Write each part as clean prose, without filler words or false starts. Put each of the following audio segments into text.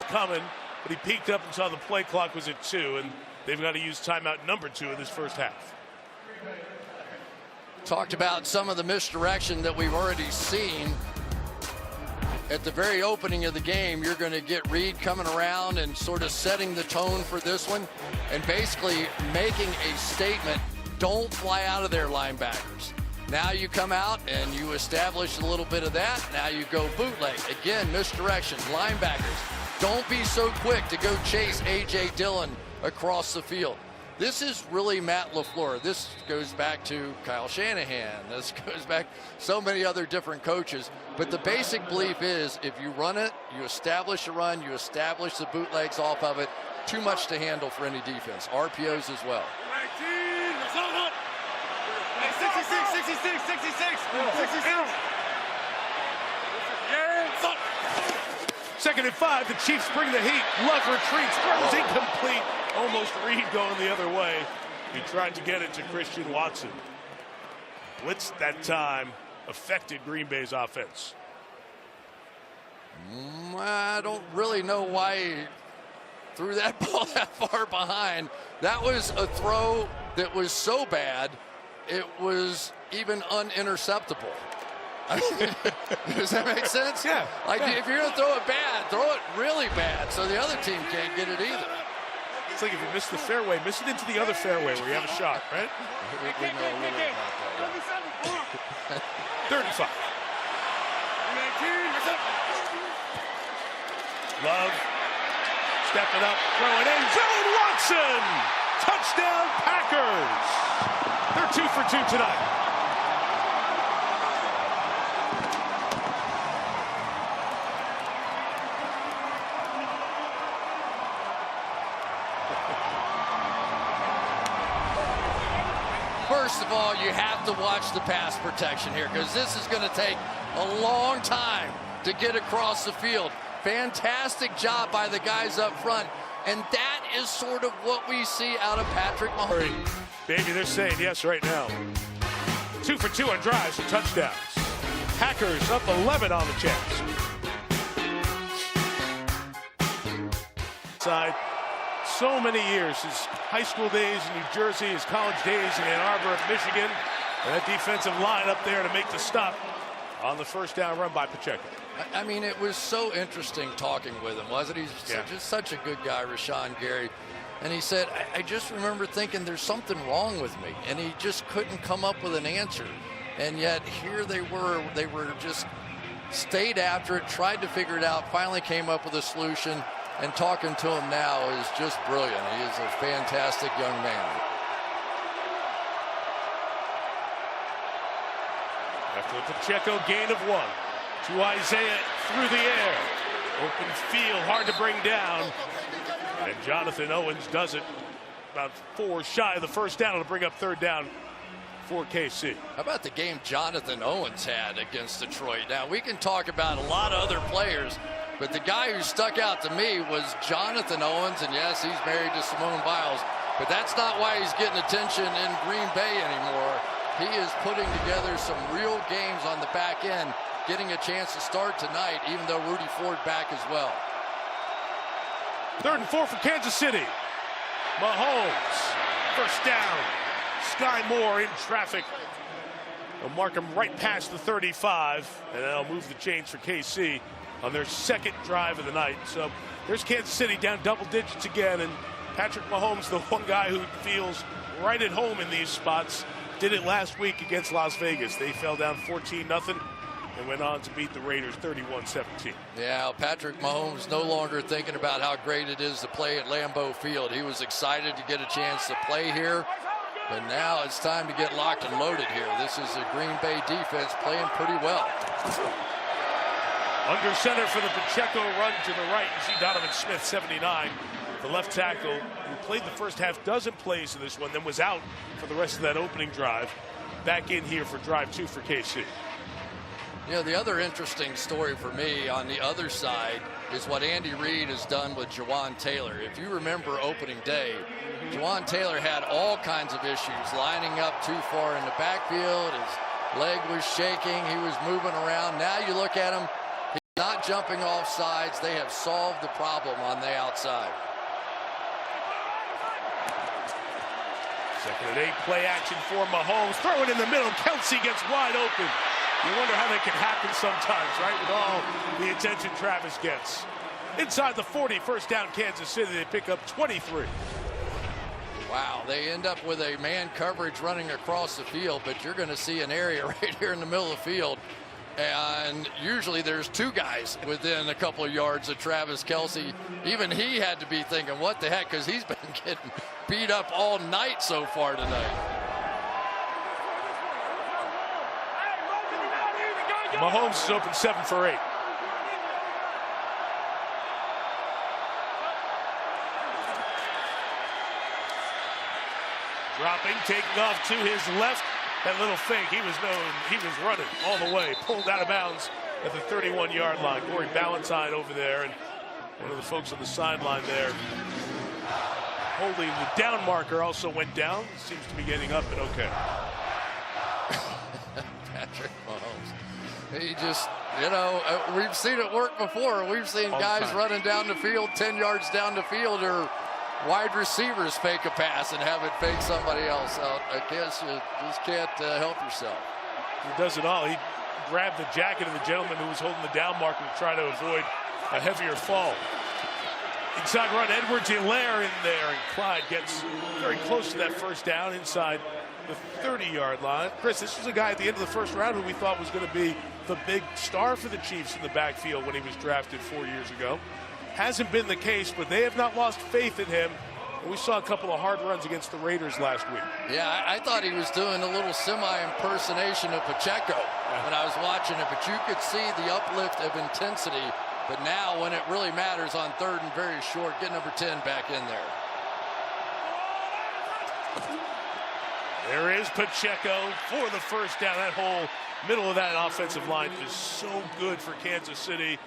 coming, but he peeked up and saw the play clock was at 2, and they've got to use timeout number 2 in this first half. Talked about some of the misdirection that we've already seen. At the very opening of the game, you're going to get Reed coming around and sort of setting the tone for this one and basically making a statement, don't fly out of there, linebackers. Now you come out and you establish a little bit of that. Now you go bootleg. Again, misdirection. Linebackers, don't be so quick to go chase A.J. Dillon across the field. This is really Matt LaFleur. This goes back to Kyle Shanahan. This goes back so many other different coaches. But the basic belief is if you run it, you establish a run, you establish the bootlegs off of it. Too much to handle for any defense. RPOs as well. 66. Second and 5, the Chiefs bring the heat. Love retreats, throws incomplete. Almost Reed going the other way. He tried to get it to Christian Watson. Blitz that time affected Green Bay's offense. I don't really know why he threw that ball that far behind. That was a throw that was so bad, it was even uninterceptable. I mean, does that make sense? Yeah. Like, if you're going to throw it bad, throw it really bad so the other team can't get it either. It's like if you miss the fairway, miss it into the other fairway where you have a shot, right? We know a little about that. 3rd and 5. Love stepping up, throwing in zone. Watson! Touchdown Packers! They're 2 for 2 tonight. First of all, you have to watch the pass protection here because this is going to take a long time to get across the field. Fantastic job by the guys up front, and that is sort of what we see out of Patrick Mahomes. Baby, they're saying yes right now. 2 for 2 on drives and touchdowns. Packers up 11 on the chance. Side. So many years, his high school days in New Jersey, his college days in Ann Arbor, Michigan, and that defensive line up there to make the stop on the first down run by Pacheco. I mean, it was so interesting talking with him, wasn't he? Just such a good guy, Rashawn Gary. And he said, I just remember thinking there's something wrong with me, and he just couldn't come up with an answer. And yet here they were just stayed after it, tried to figure it out, finally came up with a solution. And talking to him now is just brilliant. He is a fantastic young man. After the Pacheco gain of 1, to Isaiah through the air. Open field, hard to bring down. And Jonathan Owens does it. About 4 shy of the first down. It'll bring up 3rd down for KC. How about the game Jonathan Owens had against Detroit? Now, we can talk about a lot of other players, but the guy who stuck out to me was Jonathan Owens, and yes, he's married to Simone Biles, but that's not why he's getting attention in Green Bay anymore. He is putting together some real games on the back end, getting a chance to start tonight, even though Rudy Ford back as well. 3rd and 4 for Kansas City. Mahomes, first down. Sky Moore in traffic. They'll mark him right past the 35, and they'll move the chains for KC on their 2nd drive of the night. So there's Kansas City down double digits again, and Patrick Mahomes, the one guy who feels right at home in these spots, did it last week against Las Vegas. They fell down 14-0 and went on to beat the Raiders 31-17. Yeah, Patrick Mahomes no longer thinking about how great it is to play at Lambeau Field. He was excited to get a chance to play here, but now it's time to get locked and loaded here. This is a Green Bay defense playing pretty well. Under center for the Pacheco run to the right. You see Donovan Smith, 79. The left tackle, who played the first half dozen plays in this one, then was out for the rest of that opening drive. Back in here for drive 2 for KC. You know, the other interesting story for me on the other side is what Andy Reid has done with Jawan Taylor. If you remember opening day, Jawan Taylor had all kinds of issues, lining up too far in the backfield. His leg was shaking. He was moving around. Now you look at him, not jumping off sides. They have solved the problem on the outside. 2nd and 8, play action for Mahomes. Throw it in the middle. Kelce gets wide open. You wonder how that can happen sometimes, right? With all the attention Travis gets. Inside the 40, first down Kansas City. They pick up 23. Wow, they end up with a man coverage running across the field, but you're going to see an area right here in the middle of the field. And usually there's 2 guys within a couple of yards of Travis Kelce. Even he had to be thinking, what the heck, because he's been getting beat up all night so far tonight. Mahomes is open 7 for 8. Dropping, taking off to his left. That little fake, he was running all the way, pulled out of bounds at the 31-yard line. Corey Ballantyne over there, and one of the folks on the sideline there holding the down marker also went down. Seems to be getting up and okay. Patrick Mahomes. He just, you know, we've seen it work before. We've seen guys running down the field, 10 yards down the field, or wide receivers fake a pass and have it fake somebody else out. I guess you just can't help yourself. He does it all. He grabbed the jacket of the gentleman who was holding the down marker to try to avoid a heavier fall. Inside run, Edwards-Helaire in there, and Clyde gets very close to that first down inside the 30-yard line. Chris, this was a guy at the end of the first round who we thought was going to be the big star for the Chiefs in the backfield when he was drafted 4 years ago. Hasn't been the case, but they have not lost faith in him. And we saw a couple of hard runs against the Raiders last week. Yeah, I thought he was doing a little semi-impersonation of Pacheco when I was watching it, but you could see the uplift of intensity. But now when it really matters on 3rd and very short, get number 10 back in there. There is Pacheco for the first down. That whole middle of that offensive line is so good for Kansas City.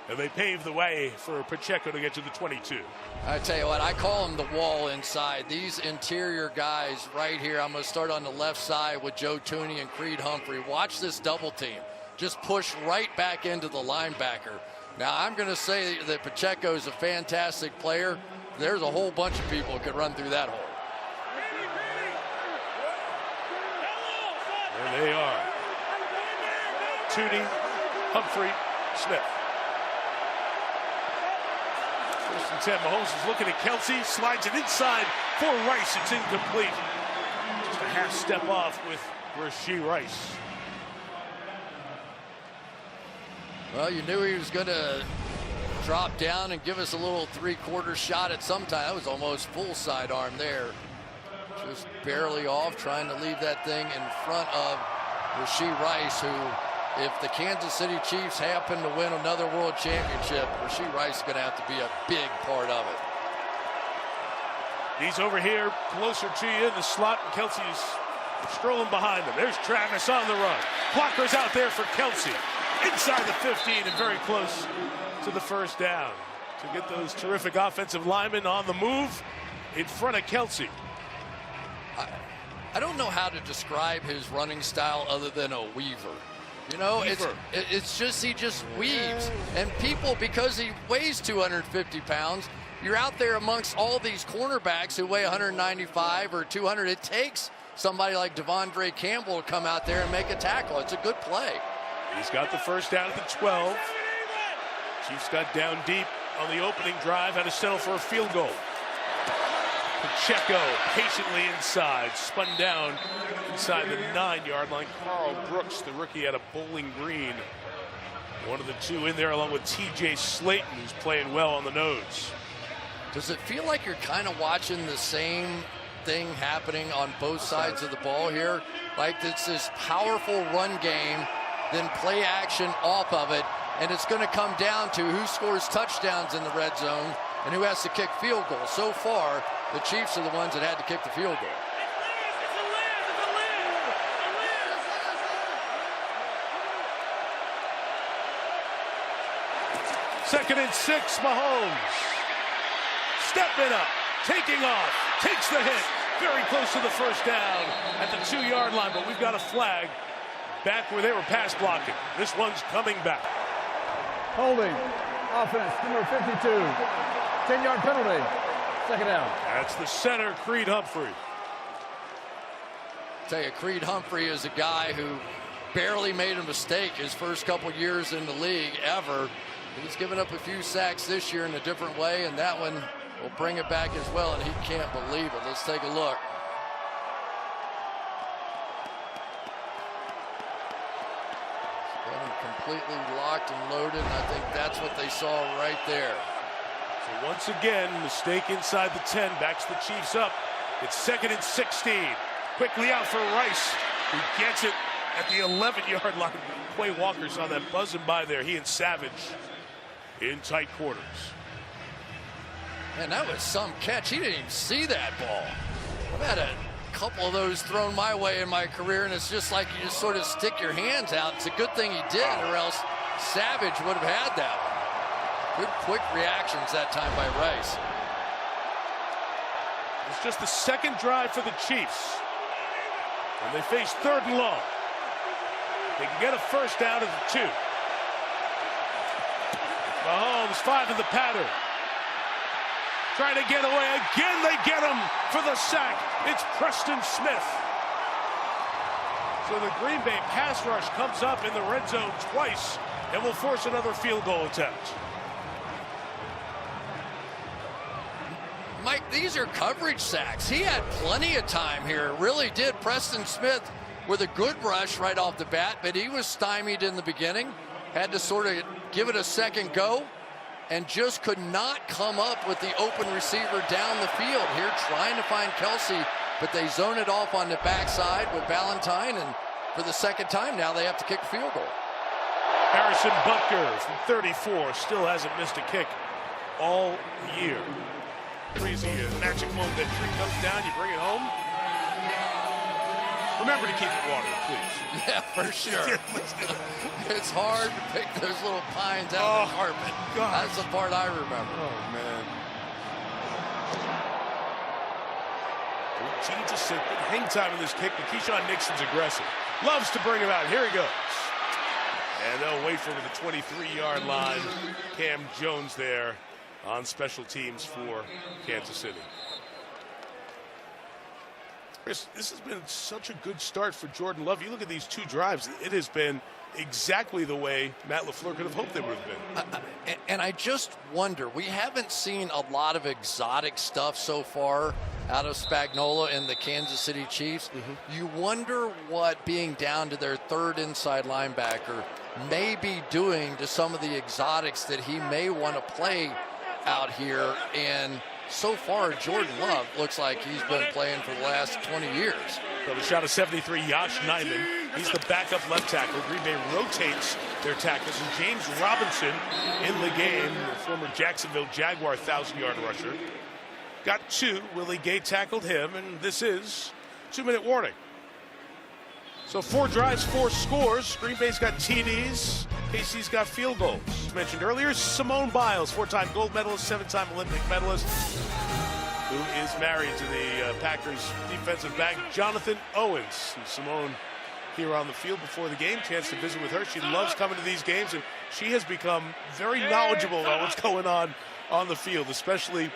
And they pave the way for Pacheco to get to the 22. I tell you what, I call them the wall inside. These interior guys right here. I'm going to start on the left side with Joe Tooney and Creed Humphrey. Watch this double team. Just push right back into the linebacker. Now, I'm going to say that Pacheco is a fantastic player. There's a whole bunch of people who could run through that hole. There they are. Tooney, Humphrey, Smith. 1st and 10. Mahomes is looking at Kelce, slides it inside for Rice. It's incomplete. Just a half step off with Rashee Rice. Well, you knew he was going to drop down and give us a little 3/4 shot at some time. That was almost full sidearm there. Just barely off, trying to leave that thing in front of Rashee Rice, who, if the Kansas City Chiefs happen to win another world championship, Rashee Rice is going to have to be a big part of it. He's over here closer to you in the slot, and Kelce is strolling behind him. There's Travis on the run. Blockers out there for Kelce. Inside the 15 and very close to the first down. To get those terrific offensive linemen on the move in front of Kelce. I don't know how to describe his running style other than a weaver. You know, it's just, he just weaves. And people, because he weighs 250 pounds, you're out there amongst all these cornerbacks who weigh 195 or 200. It takes somebody like Devondre Campbell to come out there and make a tackle. It's a good play. He's got the first down at the 12. Chiefs got down deep on the opening drive, had to settle for a field goal. Pacheco patiently inside, spun down inside the 9-yard line. Carl Brooks, the rookie out of Bowling Green, one of the two in there, along with TJ Slayton, who's playing well on the nose. Does it feel like you're kind of watching the same thing happening on both sides of the ball here? Like it's this powerful run game, then play action off of it, and it's going to come down to who scores touchdowns in the red zone and who has to kick field goals. So far, the Chiefs are the ones that had to kick the field goal. Second and 6, Mahomes. Stepping up, taking off, takes the hit. Very close to the first down at the 2-yard line, but we've got a flag back where they were pass blocking. This one's coming back. Holding. Offense, number 52. 10-yard penalty. Second down. That's the center, Creed Humphrey. Tell you, Creed Humphrey is a guy who barely made a mistake his first couple years in the league ever. He's given up a few sacks this year in a different way, and that one will bring it back as well, and he can't believe it. Let's take a look. He's got him completely locked and loaded, and I think that's what they saw right there. So once again, mistake inside the 10, backs the Chiefs up. It's 2nd and 16. Quickly out for Rice, who gets it at the 11-yard line. Quay Walker saw that buzzing by there. He and Savage in tight quarters. And that was some catch. He didn't even see that ball. I've had a couple of those thrown my way in my career, and it's just like you just sort of stick your hands out. It's a good thing he did, or else Savage would have had that one. Good quick reactions that time by Rice. It's just the second drive for the Chiefs. And they face 3rd and long. They can get a first down at the 2. Mahomes 5 to the pattern. Trying to get away. Again, they get him for the sack. It's Preston Smith. So the Green Bay pass rush comes up in the red zone twice and will force another field goal attempt. Mike, these are coverage sacks. He had plenty of time here. Really did. Preston Smith with a good rush right off the bat, but he was stymied in the beginning. Had to sort of give it a second go and just could not come up with the open receiver down the field here, trying to find Kelsey, but they zone it off on the backside with Valentine, and for the second time now they have to kick a field goal. Harrison Butker from 34 still hasn't missed a kick all year. Crazy magic moment. That tree comes down, you bring it home. Remember to keep it watered, please. Yeah, for sure. It's hard to pick those little pines out of the carpet. God. That's the part I remember. Oh, man. 13 to 6. Hang time in this kick, but Keyshawn Nixon's aggressive. Loves to bring him out. Here he goes. And they'll wait for him at the 23-yard line. Cam Jones there on special teams for Kansas City. Chris, this has been such a good start for Jordan Love. You look at these 2 drives, it has been exactly the way Matt LaFleur could have hoped they would have been. And I just wonder, we haven't seen a lot of exotic stuff so far out of Spagnuolo and the Kansas City Chiefs. You wonder what being down to their 3rd inside linebacker may be doing to some of the exotics that he may want to play out here. And so far, Jordan Love looks like he's been playing for the last 20 years. So the shot of 73, Yosh Nijman. He's the backup left tackle. Green Bay rotates their tackles. And James Robinson in the game, the former Jacksonville Jaguar 1,000-yard rusher. Got 2. Willie Gay tackled him, and this is 2-minute warning. So 4 drives, 4 scores. Green Bay's got TDs. KC's got field goals. As mentioned earlier, Simone Biles, 4-time gold medalist, 7-time Olympic medalist, who is married to the Packers defensive back Jonathan Owens. And Simone here on the field before the game, chance to visit with her. She loves coming to these games, and she has become very knowledgeable about what's going on the field, especially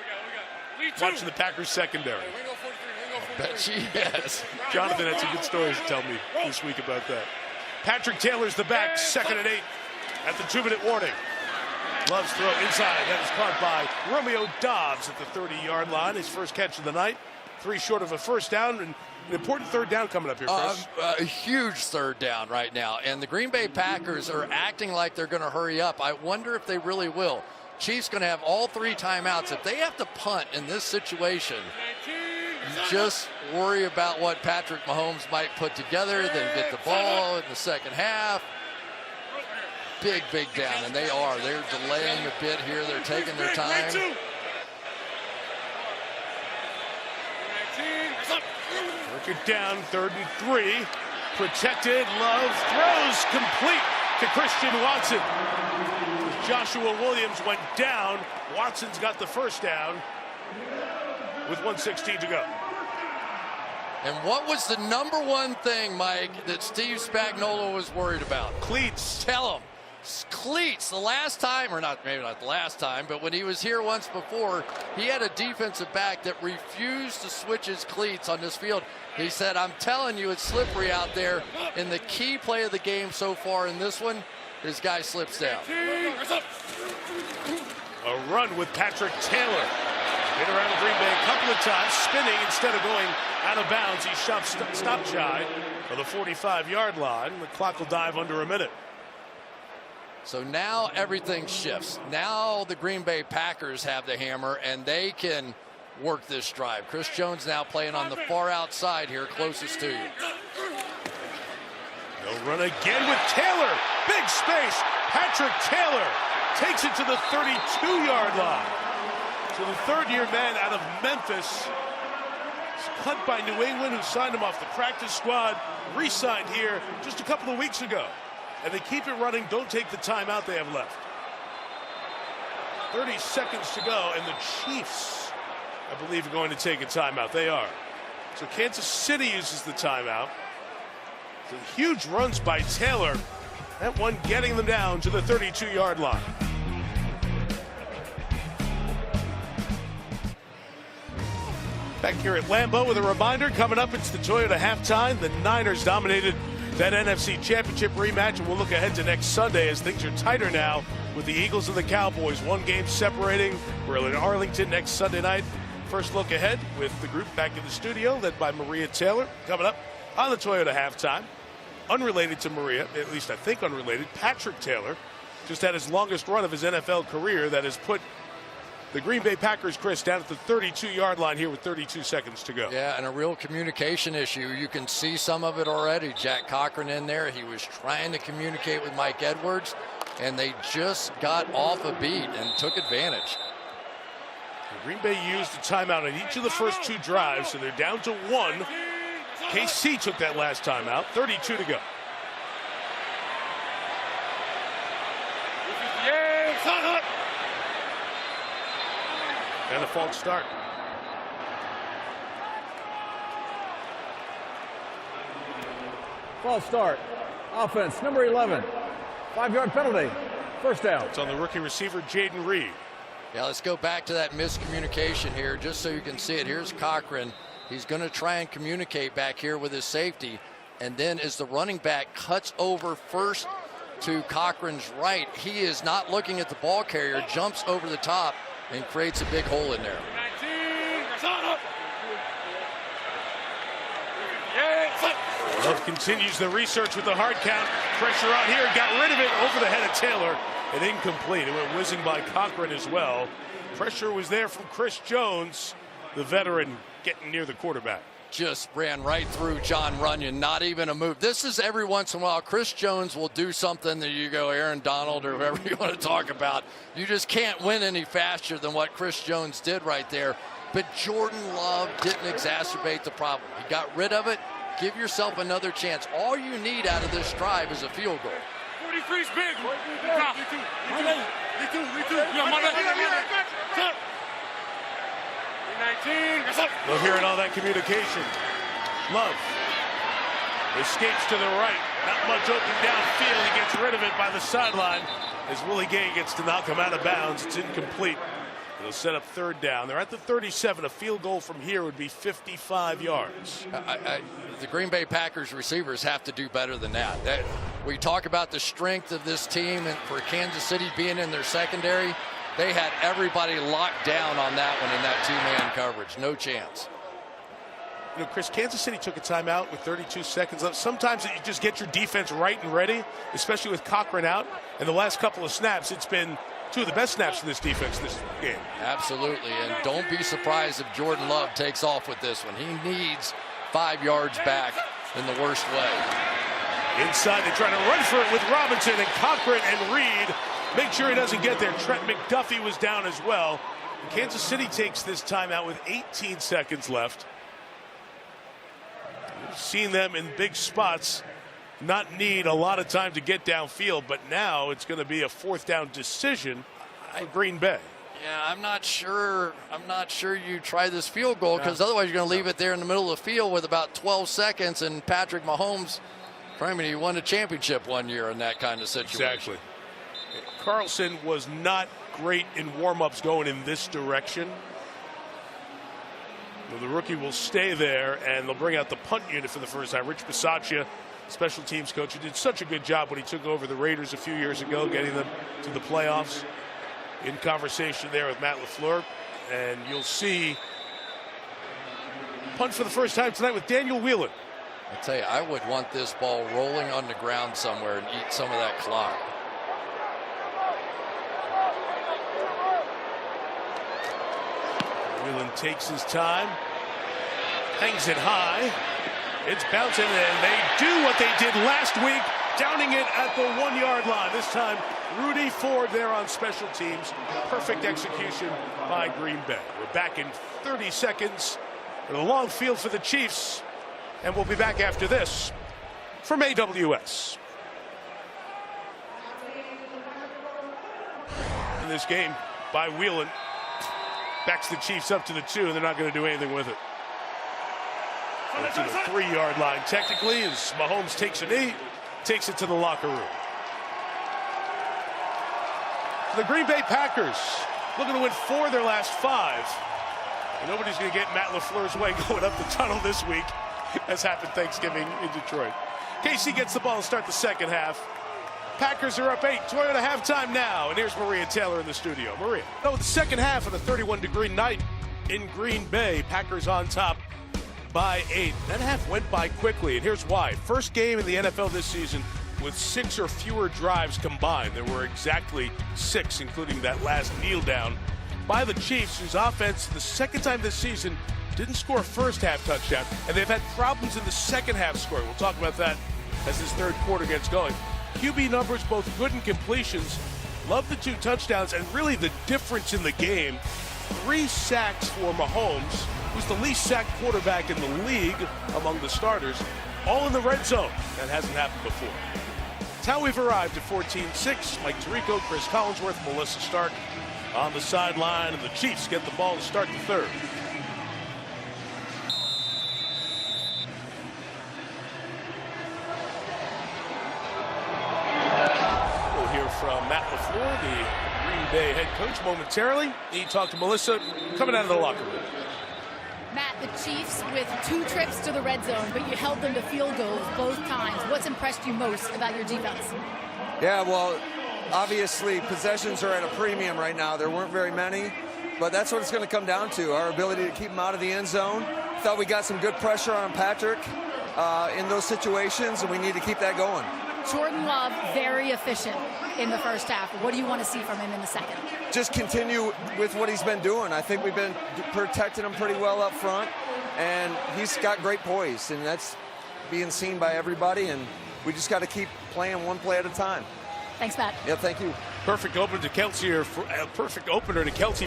watching the Packers secondary. Bet she has. Jonathan had some good stories to tell me this week about that. Patrick Taylor's the back, 2nd and 8 at the 2-minute warning. Love's throw inside. That is caught by Romeo Dobbs at the 30-yard line. His first catch of the night. 3 short of a first down, and an important 3rd down coming up here, Chris. A huge 3rd down right now. And the Green Bay Packers are acting like they're going to hurry up. I wonder if they really will. Chiefs going to have all 3 timeouts. If they have to punt in this situation, just worry about what Patrick Mahomes might put together, then get the ball in the second half. Big down, and they are. They're delaying a bit here. They're taking their time. Work it down, 3rd and 3. Protected, Love throws complete to Christian Watson. Joshua Williams went down. Watson's got the first down with 1:16 to go. And what was the number one thing, Mike, that Steve Spagnuolo was worried about? Cleats. Tell him. cleats the last time, or not, maybe not the last time, but when he was here once before, he had a defensive back that refused to switch his cleats on this field. He said, I'm telling you, it's slippery out there. In the key play of the game so far in this one, this guy slips down. A run with Patrick Taylor. Hit around Green Bay a couple of times, spinning instead of going out of bounds. He stopped shy of the 45-yard line. The clock will dive under a minute. So now everything shifts. Now the Green Bay Packers have the hammer, and they can work this drive. Chris Jones now playing on the far outside here, closest to you. They'll run again with Taylor. Big space. Patrick Taylor takes it to the 32-yard line. So the third-year man out of Memphis is cut by New England, who signed him off the practice squad, re-signed here just a couple of weeks ago. And they keep it running, don't take the timeout they have left. 30 seconds to go, and the Chiefs, I believe, are going to take a timeout. They are. So Kansas City uses the timeout. So huge runs by Taylor. That one getting them down to the 32-yard line. Back here at Lambeau with a reminder, coming up, it's the Toyota halftime. The Niners dominated that NFC Championship rematch, and we'll look ahead to next Sunday as things are tighter now with the Eagles and the Cowboys. One game separating. We're in Arlington next Sunday night. First look ahead with the group back in the studio, led by Maria Taylor. Coming up on the Toyota halftime, unrelated to Maria, at least I think unrelated, Patrick Taylor just had his longest run of his NFL career that has put the Green Bay Packers, Chris, down at the 32-yard line here with 32 seconds to go. Yeah, and a real communication issue. You can see some of it already. Jack Cochran in there. He was trying to communicate with Mike Edwards, and they just got off a beat and took advantage. Green Bay used a timeout on each of the first two drives, so they're down to one. KC took that last timeout. 32 to go. And a false start. False start. Offense, number 11. 5-yard penalty. First down. It's on the rookie receiver, Jaden Reed. Yeah, let's go back to that miscommunication here, just so you can see it. Here's Cochran. He's going to try and communicate back here with his safety. And then as the running back cuts over first to Cochran's right, he is not looking at the ball carrier, jumps over the top, and creates a big hole in there. Love continues the research with the hard count. Pressure on here, got rid of it over the head of Taylor. And incomplete. It went whizzing by Cochran as well. Pressure was there from Chris Jones, the veteran, getting near the quarterback. Just ran right through John Runyon, not even a move. This is every once in a while, Chris Jones will do something that you go, Aaron Donald or whoever you want to talk about. You just can't win any faster than what Chris Jones did right there. But Jordan Love didn't exacerbate the problem. He got rid of it. Give yourself another chance. All you need out of this drive is a field goal. 43's big. We'll hear it, all that communication. Love escapes to the right. Not much open downfield. He gets rid of it by the sideline as Willie Gay gets to knock him out of bounds. It's incomplete. It'll set up third down. They're at the 37. A field goal from here would be 55 yards. The Green Bay Packers receivers have to do better than that. We talk about the strength of this team, and for Kansas City being in their secondary, they had everybody locked down on that one in that two-man coverage. No chance. You know, Chris, Kansas City took a timeout with 32 seconds left. Sometimes you just get your defense right and ready, especially with Cochran out. And the last couple of snaps, it's been two of the best snaps for this defense this game. Absolutely, and don't be surprised if Jordan Love takes off with this one. He needs 5 yards back in the worst way. Inside, they try to run for it with Robinson, and Cochran and Reed make sure he doesn't get there. Trent McDuffie was down as well. And Kansas City takes this timeout with 18 seconds left. We've seen them in big spots not need a lot of time to get downfield, but now it's going to be a fourth down decision for Green Bay. Yeah, I'm not sure you try this field goal, because otherwise you're going to leave it there in the middle of the field with about 12 seconds, and Patrick Mahomes, he won a championship one year in that kind of situation. Exactly. Carlson was not great in warm-ups going in this direction. Well, the rookie will stay there, and they'll bring out the punt unit for the first time. Rich Bisaccia, special teams coach, who did such a good job when he took over the Raiders a few years ago, getting them to the playoffs. In conversation there with Matt LaFleur. And you'll see punt for the first time tonight with Daniel Whelan. I tell you, I would want this ball rolling on the ground somewhere and eat some of that clock. Whelan takes his time, hangs it high. It's bouncing, and they do what they did last week, downing it at the 1-yard line. This time, Rudy Ford there on special teams. Perfect execution by Green Bay. We're back in 30 seconds. A long field for the Chiefs, and we'll be back after this from AWS. In this game by Whelan, backs the Chiefs up to the 2, and they're not going to do anything with it. To the 3-yard line technically, as Mahomes takes a knee, takes it to the locker room. The Green Bay Packers looking to win 4 of their last 5. And nobody's going to get Matt LaFleur's way going up the tunnel this week, as happened Thanksgiving in Detroit. KC gets the ball and start the second half. Packers are up 8, 12 at halftime now. And here's Maria Taylor in the studio. Maria. The second half of a 31-degree night in Green Bay. Packers on top by 8. That half went by quickly, and here's why. First game in the NFL this season with 6 or fewer drives combined. There were exactly 6, including that last kneel down by the Chiefs, whose offense, the second time this season, didn't score a first-half touchdown, and they've had problems in the second-half scoring. We'll talk about that as this third quarter gets going. QB numbers, both good and completions. Love the 2 touchdowns, and really the difference in the game, 3 sacks for Mahomes, who's the least sacked quarterback in the league among the starters, all in the red zone. That hasn't happened before. It's how we've arrived at 14-6. Mike Tirico, Chris Collinsworth, Melissa Stark on the sideline, and the Chiefs get the ball to start the third. We'll hear from Matt LaFleur, the Green Bay head coach, momentarily. He talked to Melissa coming out of the locker room. Matt, the Chiefs with 2 trips to the red zone, but you held them to field goals both times. What's impressed you most about your defense? Yeah, well, obviously possessions are at a premium right now. There weren't very many, but that's what it's going to come down to, our ability to keep them out of the end zone. Thought we got some good pressure on Patrick in those situations, and we need to keep that going. Jordan Love, very efficient in the first half. What do you want to see from him in the second? Just continue with what he's been doing. I think we've been protecting him pretty well up front, and he's got great poise, and that's being seen by everybody, and we just got to keep playing one play at a time. Thanks, Matt. Yeah, thank you. Perfect opener to Kelce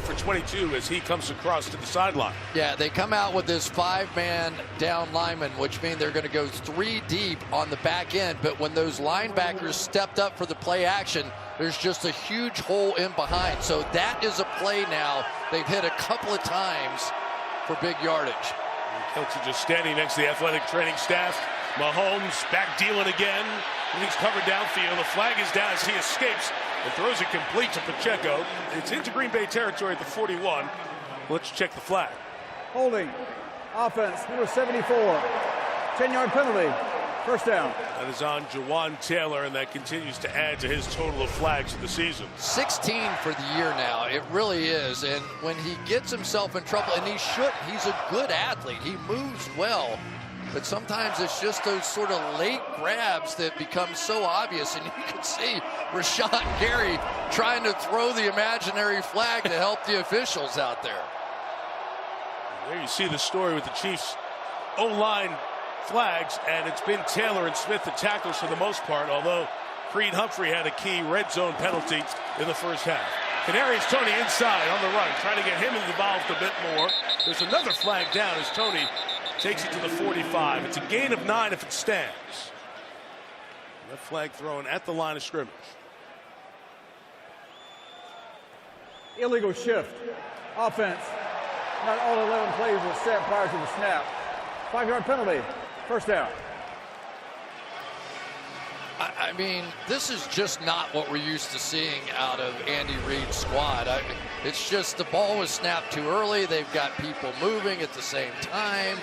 for 22 as he comes across to the sideline. Yeah, they come out with this 5-man down lineman, which means they're going to go 3 deep on the back end. But when those linebackers stepped up for the play action, there's just a huge hole in behind. So that is a play now they've hit a couple of times for big yardage. Kelce just standing next to the athletic training staff. Mahomes back dealing again. And he's covered downfield. The flag is down as he escapes and throws it complete to Pacheco. It's into Green Bay territory at the 41. Let's check the flag. Holding. Offense, number 74. 10-yard penalty. First down. That is on Jawan Taylor, and that continues to add to his total of flags for the season. 16 for the year now. It really is. And when he gets himself in trouble, and he should, he's a good athlete. He moves well. But sometimes it's just those sort of late grabs that become so obvious. And you can see Rashawn Gary trying to throw the imaginary flag to help the officials out there. There you see the story with the Chiefs O-line flags, and it's been Taylor and Smith the tackles for the most part, although Creed Humphrey had a key red zone penalty in the first half. Kadarius Toney inside on the run, trying to get him involved a bit more. There's another flag down as Toney takes it to the 45. It's a gain of 9 if it stands. That flag thrown at the line of scrimmage. Illegal shift. Offense. Not all 11 plays were set prior to the snap. 5-yard penalty. First down. I mean, this is just not what we're used to seeing out of Andy Reid's squad. It's just the ball was snapped too early. They've got people moving at the same time.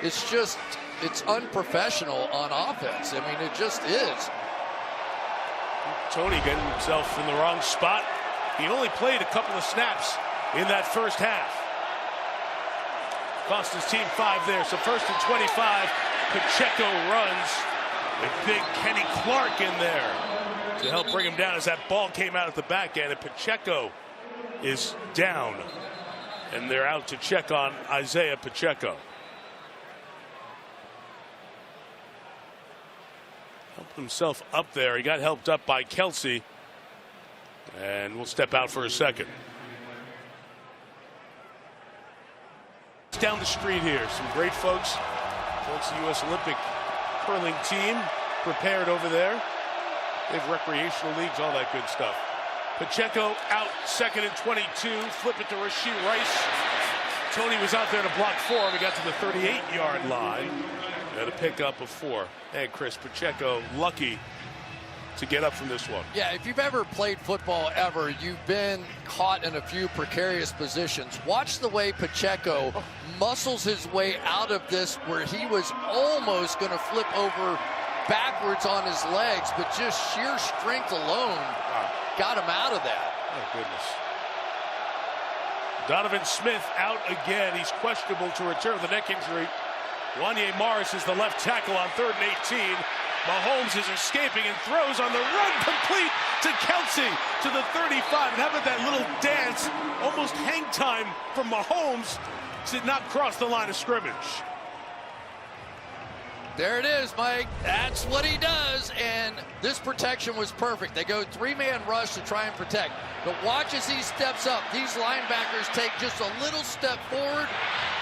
It's unprofessional on offense. I mean, it just is. Tony getting himself in the wrong spot. He only played a couple of snaps in that first half. Cost his team 5 there. So first and 25, Pacheco runs with big Kenny Clark in there to help bring him down as that ball came out at the back end, and Pacheco is down. And they're out to check on Isaiah Pacheco. Helped himself up there. He got helped up by Kelsey. And we'll step out for a second. Down the street here, some great folks. That's the U.S. Olympic curling team prepared over there. They have recreational leagues, all that good stuff. Pacheco out, 2nd and 22. Flip it to Rashee Rice. Tony was out there to block 4. We got to the 38-yard line. And a pickup of 4. And Chris Pacheco lucky to get up from this one. Yeah, if you've ever played football ever, you've been caught in a few precarious positions. Watch the way Pacheco muscles his way out of this, where he was almost going to flip over backwards on his legs, but just sheer strength alone got him out of that. Oh, goodness. Donovan Smith out again. He's questionable to return with a neck injury. Wanye Morris is the left tackle on 3rd and 18. Mahomes is escaping and throws on the run, complete to Kelsey to the 35. And how about that little dance? Almost hang time from Mahomes. Did not cross the line of scrimmage. There it is, Mike. That's what he does, and this protection was perfect. They go 3-man rush to try and protect. But watch as he steps up. These linebackers take just a little step forward,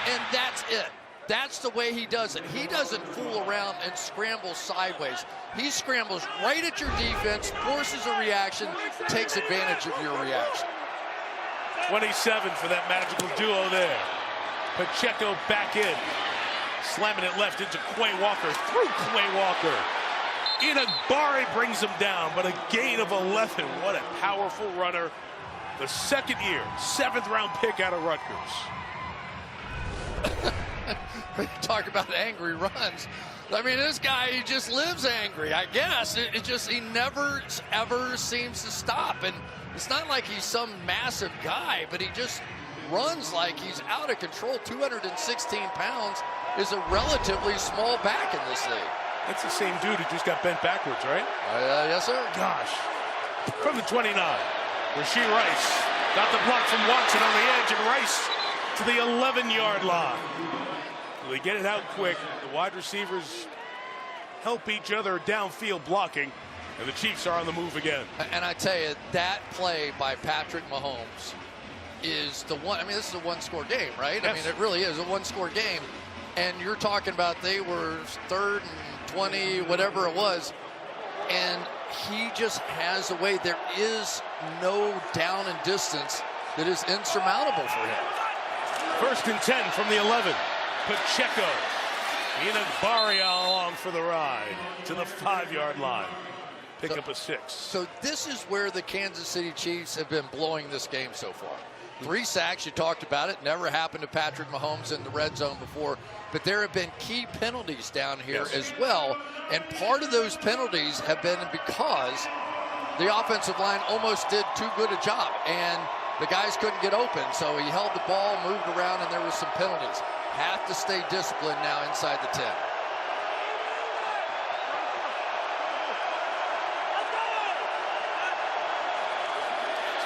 and that's it. That's the way he does it. He doesn't fool around and scramble sideways. He scrambles right at your defense, forces a reaction, takes advantage of your reaction. 27 for that magical duo there. Pacheco back in. Slamming it left into Quay Walker. Through Quay Walker. Inagbari brings him down, but a gain of 11. What a powerful runner. The 2nd year, 7th round pick out of Rutgers. We talk about angry runs. I mean, this guy, he just lives angry, I guess. He never, ever seems to stop. And it's not like he's some massive guy, but he just runs like he's out of control. 216 pounds is a relatively small back in this league. That's the same dude who just got bent backwards, right? Yes, sir. Gosh. From the 29, Rashee Rice got the block from Watson on the edge, and Rice to the 11-yard line. They get it out quick. The wide receivers help each other downfield blocking, and the Chiefs are on the move again. And I tell you, that play by Patrick Mahomes is the one. I mean, this is a one-score game, right? Yes. I mean, it really is a one-score game. And you're talking about they were 3rd and 20, whatever it was, and he just has a way. There is no down and distance that is insurmountable for him. 1st and 10 from the 11. Pacheco. Inagbari along for the ride to the 5-yard line. Pick up a 6. So this is where the Kansas City Chiefs have been blowing this game so far. 3 sacks, you talked about it. Never happened to Patrick Mahomes in the red zone before. But there have been key penalties down here as well. And part of those penalties have been because the offensive line almost did too good a job. And the guys couldn't get open. So he held the ball, moved around, and there were some penalties. Have to stay disciplined now inside the 10.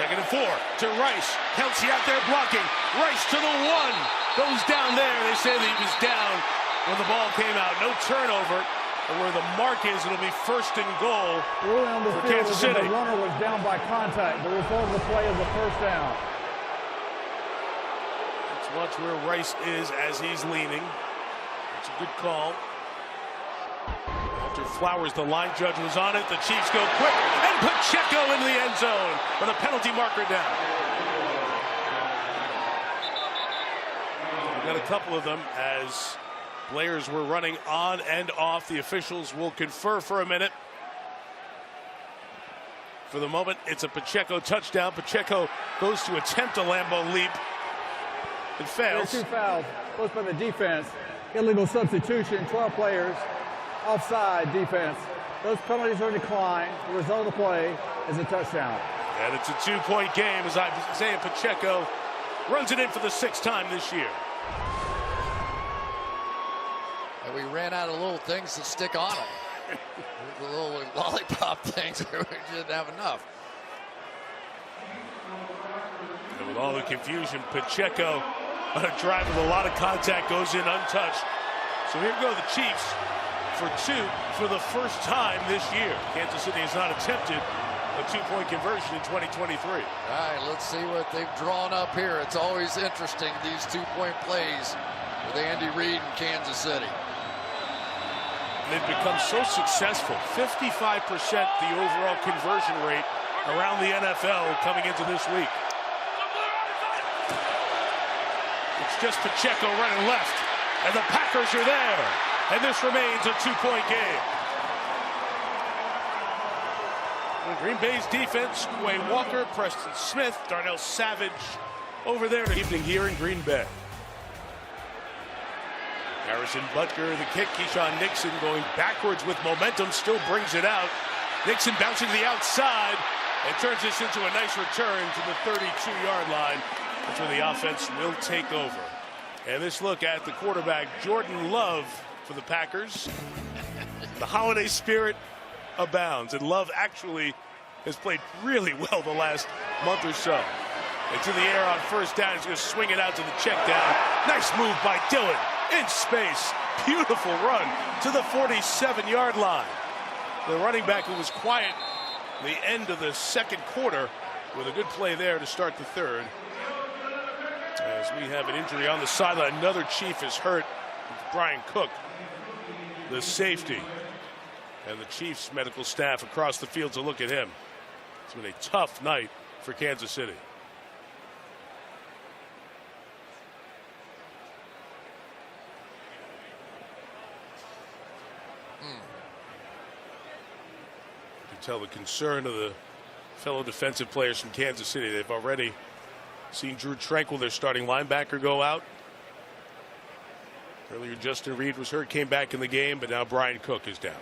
2nd and 4 to Rice. Kelsey out there blocking. Rice to the 1. Goes down there. They say that he was down when the ball came out. No turnover. And where the mark is, it'll be 1st and goal for Kansas City. The runner was down by contact. The result of the play is a 1st down. Let's watch where Rice is as he's leaning. It's a good call. After Flowers, the line judge was on it. The Chiefs go quick, and Pacheco into the end zone with a penalty marker down. We've got a couple of them as players were running on and off. The officials will confer for a minute. For the moment, it's a Pacheco touchdown. Pacheco goes to attempt a Lambeau leap. It fails. There are 2 fouls, both by the defense. Illegal substitution, 12 players. Offside defense. Those penalties are declined. The result of the play is a touchdown. And it's a 2-point game as Isaiah Pacheco runs it in for the 6th time this year. And we ran out of little things to stick on them. The little lollipop things, we didn't have enough. And with all the confusion, Pacheco on a drive with a lot of contact goes in untouched. So here go the Chiefs for 2 for the first time this year. Kansas City has not attempted a 2-point conversion in 2023. All right, let's see what they've drawn up here. It's always interesting, these 2-point plays with Andy Reid in Kansas City. They've become so successful. 55% the overall conversion rate around the NFL coming into this week. It's just Pacheco running left, and the Packers are there. And this remains a 2-point game. And Green Bay's defense, Quay Walker, Preston Smith, Darnell Savage over there. Evening here in Green Bay. Harrison Butker, the kick. Keyshawn Nixon going backwards with momentum, still brings it out. Nixon bouncing to the outside and turns this into a nice return to the 32-yard line. That's where the offense will take over. And this look at the quarterback, Jordan Love, for the Packers. The holiday spirit abounds, and Love actually has played really well the last month or so. And to the air on first down, he's going to swing it out to the check down. Nice move by Dillon in space. Beautiful run to the 47-yard line. The running back who was quiet the end of the second quarter with a good play there to start the third. As we have an injury on the sideline, another Chief is hurt. Brian Cook, the safety, and the Chiefs medical staff across the field to look at him. It's been a tough night for Kansas City. You can tell the concern of the fellow defensive players from Kansas City. They've already seen Drew Tranquil, their starting linebacker, go out. Earlier, Justin Reed was hurt, came back in the game, but now Brian Cook is down.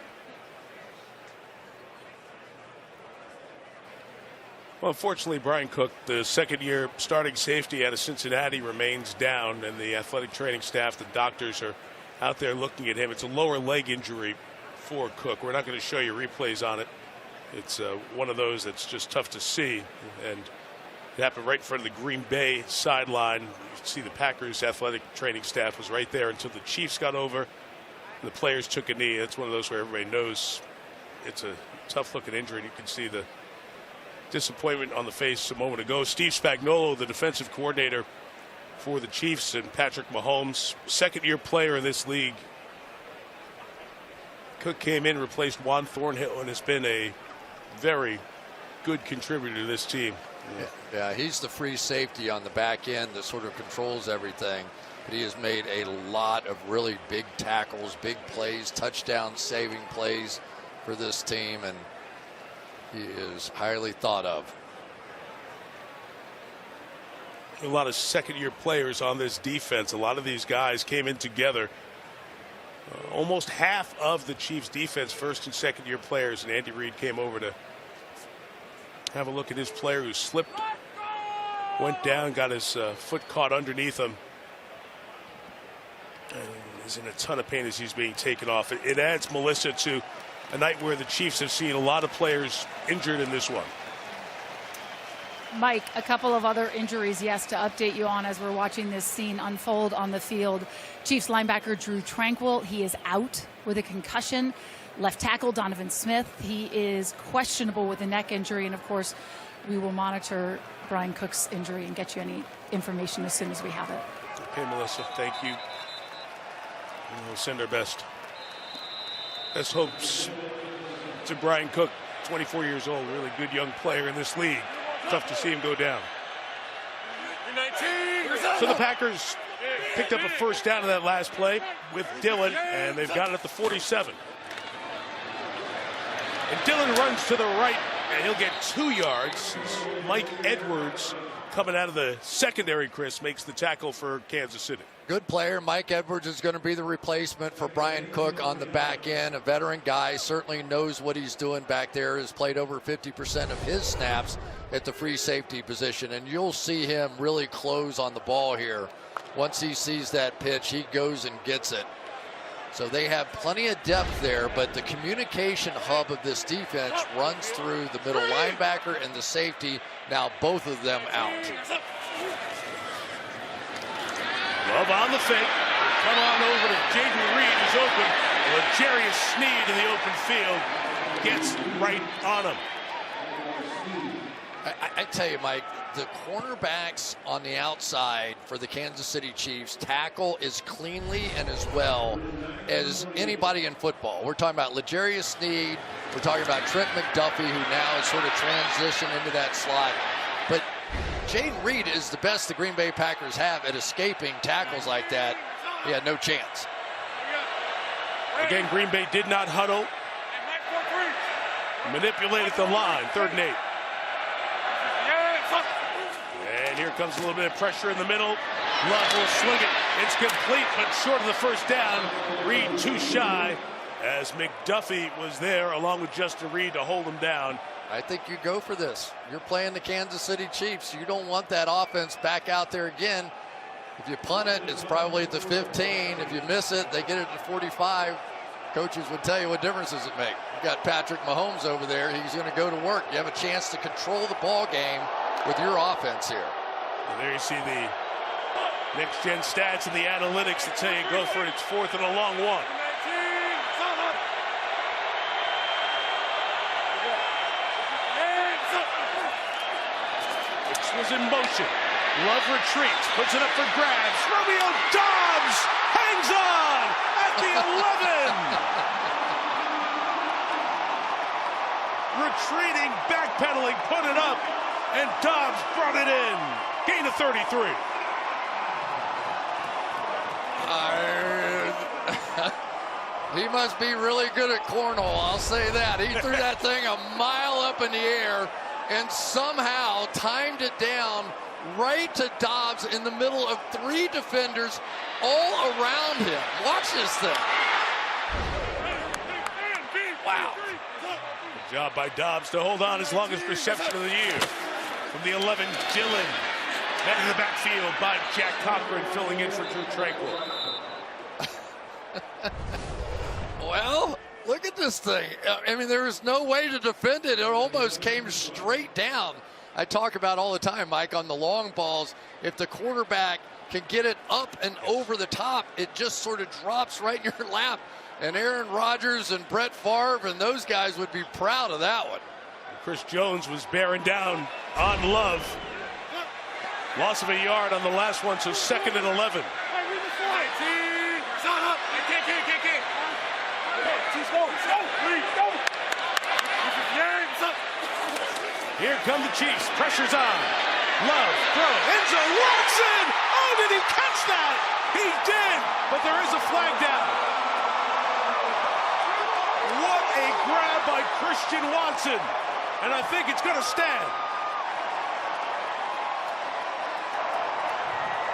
Well, unfortunately, Brian Cook, the second-year starting safety out of Cincinnati, remains down, and the athletic training staff, the doctors, are out there looking at him. It's a lower leg injury for Cook. We're not going to show you replays on it. It's one of those that's just tough to see, and it happened right in front of the Green Bay sideline. You see the Packers athletic training staff was right there until the Chiefs got over. The players took a knee. That's one of those where everybody knows it's a tough-looking injury. And you can see the disappointment on the face a moment ago. Steve Spagnuolo, the defensive coordinator for the Chiefs, and Patrick Mahomes, second-year player in this league. Cook came in, replaced Juan Thornhill, and has been a very good contributor to this team. Yeah, he's the free safety on the back end that sort of controls everything. But he has made a lot of really big tackles, big plays, touchdown saving plays for this team, and he is highly thought of. A lot of second-year players on this defense. A lot of these guys came in together. Almost half of the Chiefs' defense, first and second-year players, and Andy Reid came over to have a look at his player who slipped, went down, got his foot caught underneath him, and is in a ton of pain as he's being taken off. It adds, Melissa, to a night where the Chiefs have seen a lot of players injured in this one. Mike, a couple of other injuries, yes, to update you on as we're watching this scene unfold on the field. Chiefs linebacker Drew Tranquil, he is out with a concussion. Left tackle Donovan Smith, he is questionable with a neck injury, and of course we will monitor Brian Cook's injury and get you any information as soon as we have it. Okay, Melissa, thank you. And we'll send our best hopes to Brian Cook, 24 years old, really good young player in this league. Tough to see him go down. So the Packers picked up a first down in that last play with Dillon, and they've got it at the 47. And Dillon runs to the right And he'll get 2 yards. Mike Edwards, coming out of the secondary, Chris, makes the tackle for Kansas City. Good player. Mike Edwards is going to be the replacement for Brian Cook on the back end. A veteran guy, certainly knows what he's doing back there. Has played over 50% of his snaps at the free safety position. And you'll see him really close on the ball here. Once he sees that pitch, he goes and gets it. So they have plenty of depth there, but the communication hub of this defense runs through the middle linebacker and the safety. Now both of them out. Love on the fake. Come on over to Jaden Reed, who's open. L'Jarius Sneed in the open field gets right on him. I tell you, Mike, the cornerbacks on the outside for the Kansas City Chiefs tackle as cleanly and as well as anybody in football. We're talking about L'Jarius Sneed. We're talking about Trent McDuffie, who now has sort of transitioned into that slot. But Jaden Reed is the best the Green Bay Packers have at escaping tackles like that. He had no chance. Again, Green Bay did not huddle. Manipulated the line, 3rd and 8. And here comes a little bit of pressure in the middle. Love will swing it. It's complete, but short of the first down. Reed too shy, as McDuffie was there along with Justin Reed to hold him down. I think you go for this. You're playing the Kansas City Chiefs. You don't want that offense back out there again. If you punt it, it's probably at the 15. If you miss it, they get it to 45. Coaches would tell you what difference does it make. You've got Patrick Mahomes over there. He's going to go to work. You have a chance to control the ball game with your offense here. And there you see the next-gen stats and the analytics that tell you go for it. It's 4th and a long one. Was in motion. Love retreats, puts it up for grabs. Romeo Doubs hangs on at the 11. Retreating, backpedaling, put it up, and Doubs brought it in. Gain of 33. He must be really good at cornhole, I'll say that. He threw that thing a mile up in the air and somehow timed it down right to Doubs in the middle of 3 defenders all around him. Watch this thing. Wow. Good job by Doubs to hold on his longest reception of the year. From the 11, Dillon. Head in the backfield by Jack Cochran, filling in for Drew Tranquil. Well, look at this thing. I mean, there was no way to defend it. It almost came straight down. I talk about all the time, Mike, on the long balls. If the quarterback can get it up and over the top, it just sort of drops right in your lap. And Aaron Rodgers and Brett Favre and those guys would be proud of that one. Chris Jones was bearing down on Love. Loss of a yard on the last one, so 2nd and 11. Here come the Chiefs. Pressure's on. Love, throw. Enzo Watson! Oh, did he catch that? He did, but there is a flag down. What a grab by Christian Watson. And I think it's going to stand.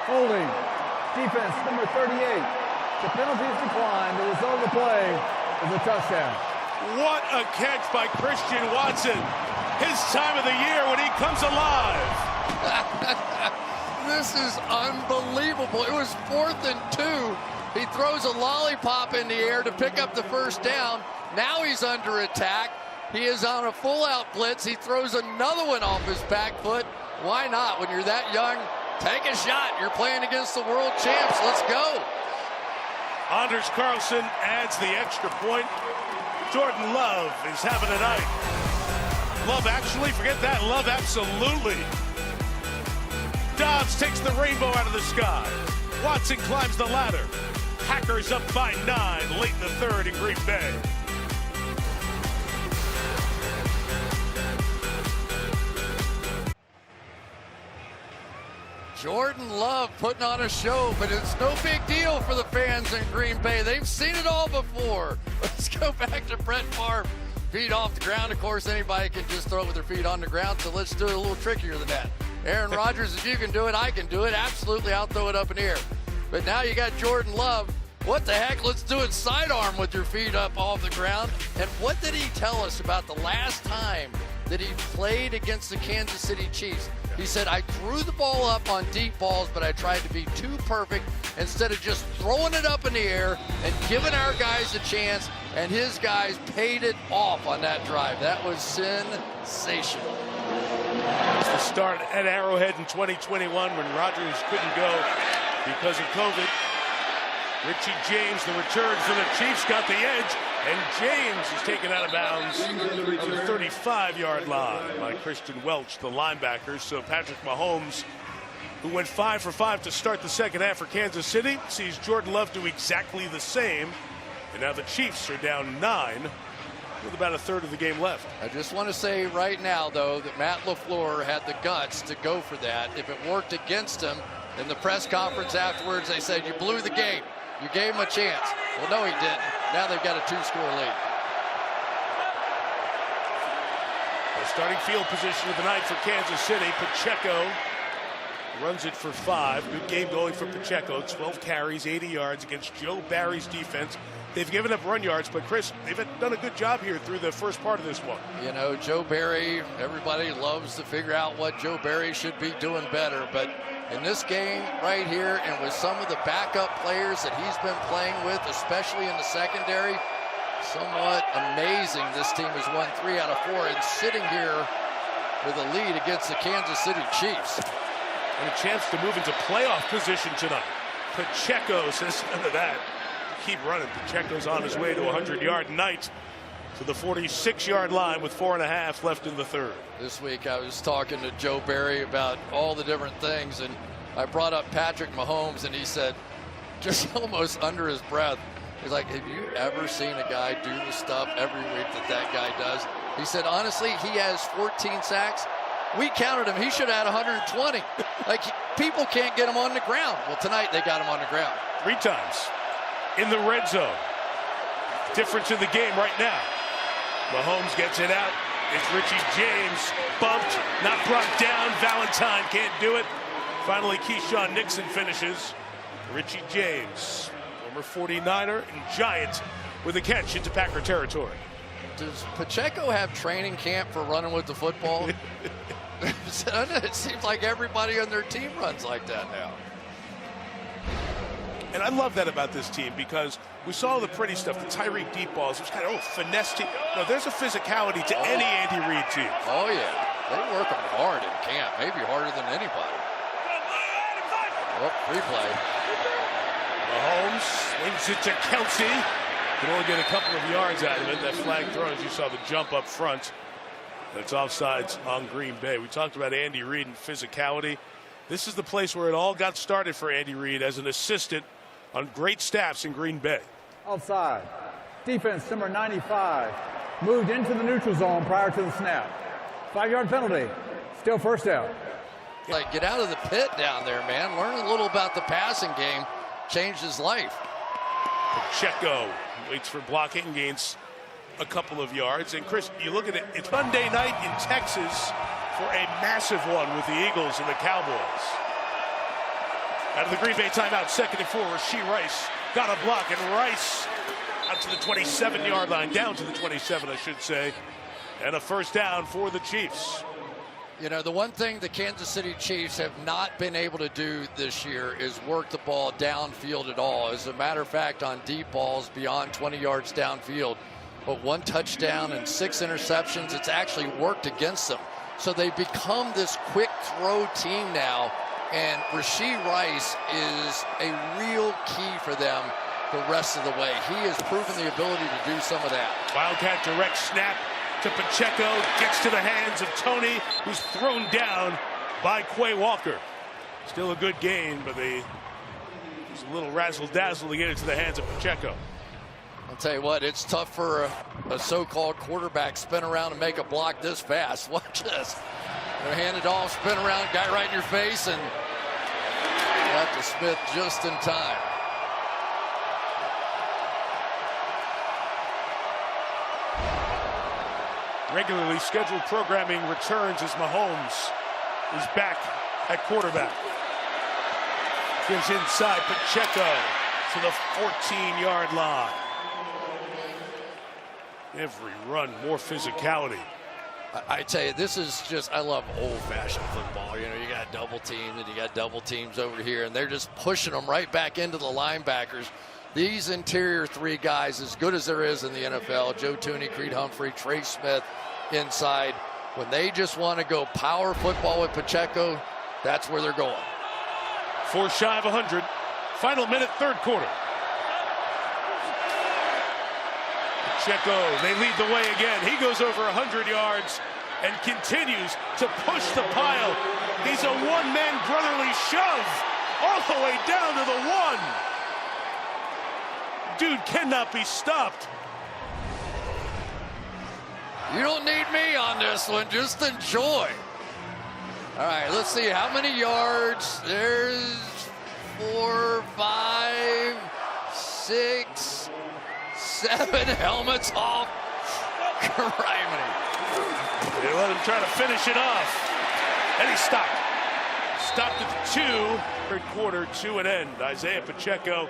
Holding. Defense number 38. The penalty is declined. The result of the play is a touchdown. What a catch by Christian Watson. His time of the year when he comes alive. This is unbelievable. It was 4th and 2. He throws a lollipop in the air to pick up the first down. Now he's under attack. He is on a full-out blitz. He throws another one off his back foot. Why not? When you're that young, take a shot. You're playing against the world champs. Let's go. Anders Carlson adds the extra point. Jordan Love is having a night. Love actually, forget that, Love absolutely. Doubs takes the rainbow out of the sky. Watson climbs the ladder. Packers up by 9 late in the 3rd in Green Bay. Jordan Love putting on a show, but it's no big deal for the fans in Green Bay. They've seen it all before. Let's go back to Brett Favre. feet off the ground. Of course, anybody can just throw it with their feet on the ground, so let's do it a little trickier than that. Aaron Rodgers, if you can do it, I can do it. Absolutely, I'll throw it up in the air. But now you got Jordan Love. What the heck? Let's do it sidearm with your feet up off the ground. And what did he tell us about the last time that he played against the Kansas City Chiefs? He said, I threw the ball up on deep balls, but I tried to be too perfect instead of just throwing it up in the air and giving our guys a chance, and his guys paid it off on that drive. That was sensational. It's the start at Arrowhead in 2021 when Rodgers couldn't go because of COVID. Richie James, the return for the Chiefs, got the edge, and James is taken out of bounds on the 35-yard line by Christian Welch, the linebacker. So Patrick Mahomes, who went 5 for 5 to start the second half for Kansas City, sees Jordan Love do exactly the same. And now the Chiefs are down 9 with about a third of the game left. I just want to say right now, though, that Matt LaFleur had the guts to go for that. If it worked against him, in the press conference afterwards, they said, you blew the game. You gave him a chance. Well, no, he didn't. Now they've got a 2-score lead. The starting field position of the night for Kansas City. Pacheco runs it for 5. Good game going for Pacheco. 12 carries, 80 yards against Joe Barry's defense. They've given up run yards, but Chris, they've done a good job here through the first part of this one. You know, Joe Barry, everybody loves to figure out what Joe Barry should be doing better, but in this game right here, and with some of the backup players that he's been playing with, especially in the secondary, somewhat amazing. This team has won 3 out of 4 and sitting here with a lead against the Kansas City Chiefs. And a chance to move into playoff position tonight. Pacheco says none of that. Keep running. Pacheco's on his way to a 100-yard night to the 46-yard line with 4.5 left in the third. This week I was talking to Joe Barry about all the different things, and I brought up Patrick Mahomes, and he said, just almost under his breath, he's like, have you ever seen a guy do the stuff every week that guy does? He said, honestly, he has 14 sacks. We counted him. He should have had 120. Like, people can't get him on the ground. Well, tonight they got him on the ground. 3 times in the red zone. Difference in the game right now. Mahomes gets it out. It's Richie James bumped, not brought down. Valentine can't do it. Finally, Keyshawn Nixon finishes. Richie James, former 49er and Giant, with a catch into Packer territory. Does Pacheco have training camp for running with the football? It seems like everybody on their team runs like that now. And I love that about this team because we saw the pretty stuff, the Tyreek deep balls. It was kind of finesse team. No, there's a physicality to any Andy Reid team. Oh, yeah. They work them hard in camp, maybe harder than anybody. Oh, replay. Mahomes swings it to Kelsey. Can only get a couple of yards out of it. That flag thrown, as you saw the jump up front. That's offsides on Green Bay. We talked about Andy Reid and physicality. This is the place where it all got started for Andy Reid as an assistant on great staffs in Green Bay. Offside. Defense number 95 moved into the neutral zone prior to the snap. 5-yard penalty. Still first down. Like, get out of the pit down there, man. Learn a little about the passing game. Changed his life. Pacheco waits for blocking, gains a couple of yards. And Chris, you look at it, it's Monday night in Texas for a massive one with the Eagles and the Cowboys. Out of the Green Bay timeout, 2nd and 4, Rashee Rice got a block, and Rice out to the 27-yard line, down to the 27, I should say, and a first down for the Chiefs. You know, the one thing the Kansas City Chiefs have not been able to do this year is work the ball downfield at all. As a matter of fact, on deep balls beyond 20 yards downfield, but 1 touchdown and 6 interceptions, it's actually worked against them. So they've become this quick throw team now, and Rashee Rice is a real key for them the rest of the way. He has proven the ability to do some of that. Wildcat direct snap to Pacheco, gets to the hands of Tony, who's thrown down by Quay Walker. Still a good gain, but it's a little razzle-dazzle to get it to the hands of Pacheco. I'll tell you what, it's tough for a so-called quarterback spin around and make a block this fast. Watch this. They're handed off, spin around, guy right in your face, and got to Smith just in time. Regularly scheduled programming returns as Mahomes is back at quarterback. Gives inside Pacheco to the 14-yard line. Every run, more physicality. I tell you, this is just, I love old-fashioned football. You know, you got double teams and you got double teams over here, and they're just pushing them right back into the linebackers. These interior three guys, as good as there is in the NFL, Joe Tooney, Creed Humphrey, Trey Smith inside, when they just want to go power football with Pacheco, that's where they're going. 4 shy of 100. Final minute, third quarter. Pacheco, they lead the way again. He goes over 100 yards and continues to push the pile. He's a one-man brotherly shove all the way down to the 1. Dude cannot be stopped. You don't need me on this one. Just enjoy. All right, let's see how many yards. There's 4, 5, 6, 7 helmets off. Criminy. They let him try to finish it off. And he stopped. Stopped at the 2. Third quarter, 2 and end. Isaiah Pacheco,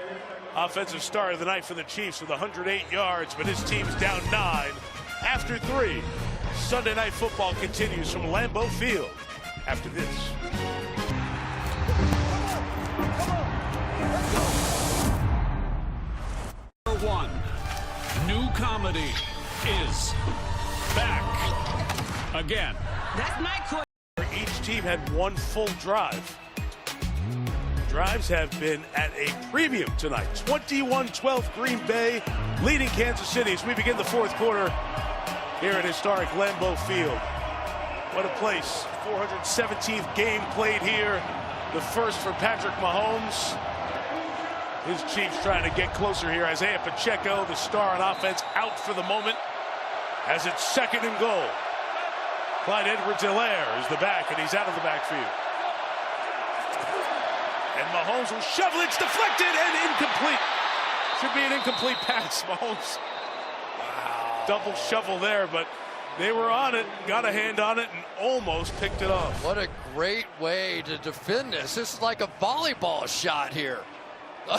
offensive star of the night for the Chiefs with 108 yards, but his team's down 9 after 3. Sunday Night Football continues from Lambeau Field after this. Number 1, new comedy is back again. That's my question. Each team had one full drive. Drives have been at a premium tonight. 21-12 Green Bay leading Kansas City as we begin the fourth quarter here at historic Lambeau Field. What a place. 417th game played here. The first for Patrick Mahomes. His Chiefs trying to get closer here. Isaiah Pacheco, the star on offense, out for the moment as it's second and goal. Clyde Edwards-Helaire is the back, and he's out of the backfield. And Mahomes will shovel. It's deflected and incomplete. Should be an incomplete pass. Mahomes. Wow. Double shovel there, but they were on it, got a hand on it, and almost picked it off. What a great way to defend this. This is like a volleyball shot here.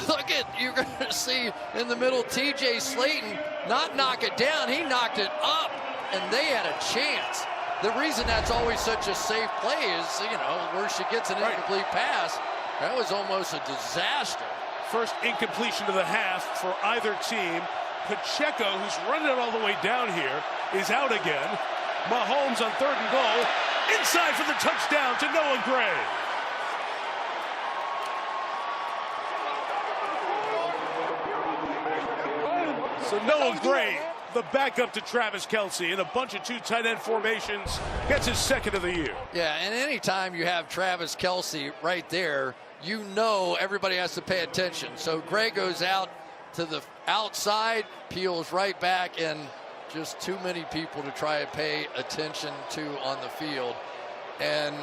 Look at, you're going to see in the middle, TJ Slayton not knock it down. He knocked it up, and they had a chance. The reason that's always such a safe play is, you know, where she gets an incomplete pass. That was almost a disaster. First incompletion of the half for either team. Pacheco, who's running it all the way down here, is out again. Mahomes on third and goal. Inside for the touchdown to Noah Gray. So Noah Gray, the backup to Travis Kelce in a bunch of 2 tight end formations, gets his second of the year. Yeah, and anytime you have Travis Kelce right there, you know everybody has to pay attention. So Gray goes out to the outside, peels right back, and just too many people to try and pay attention to on the field. And,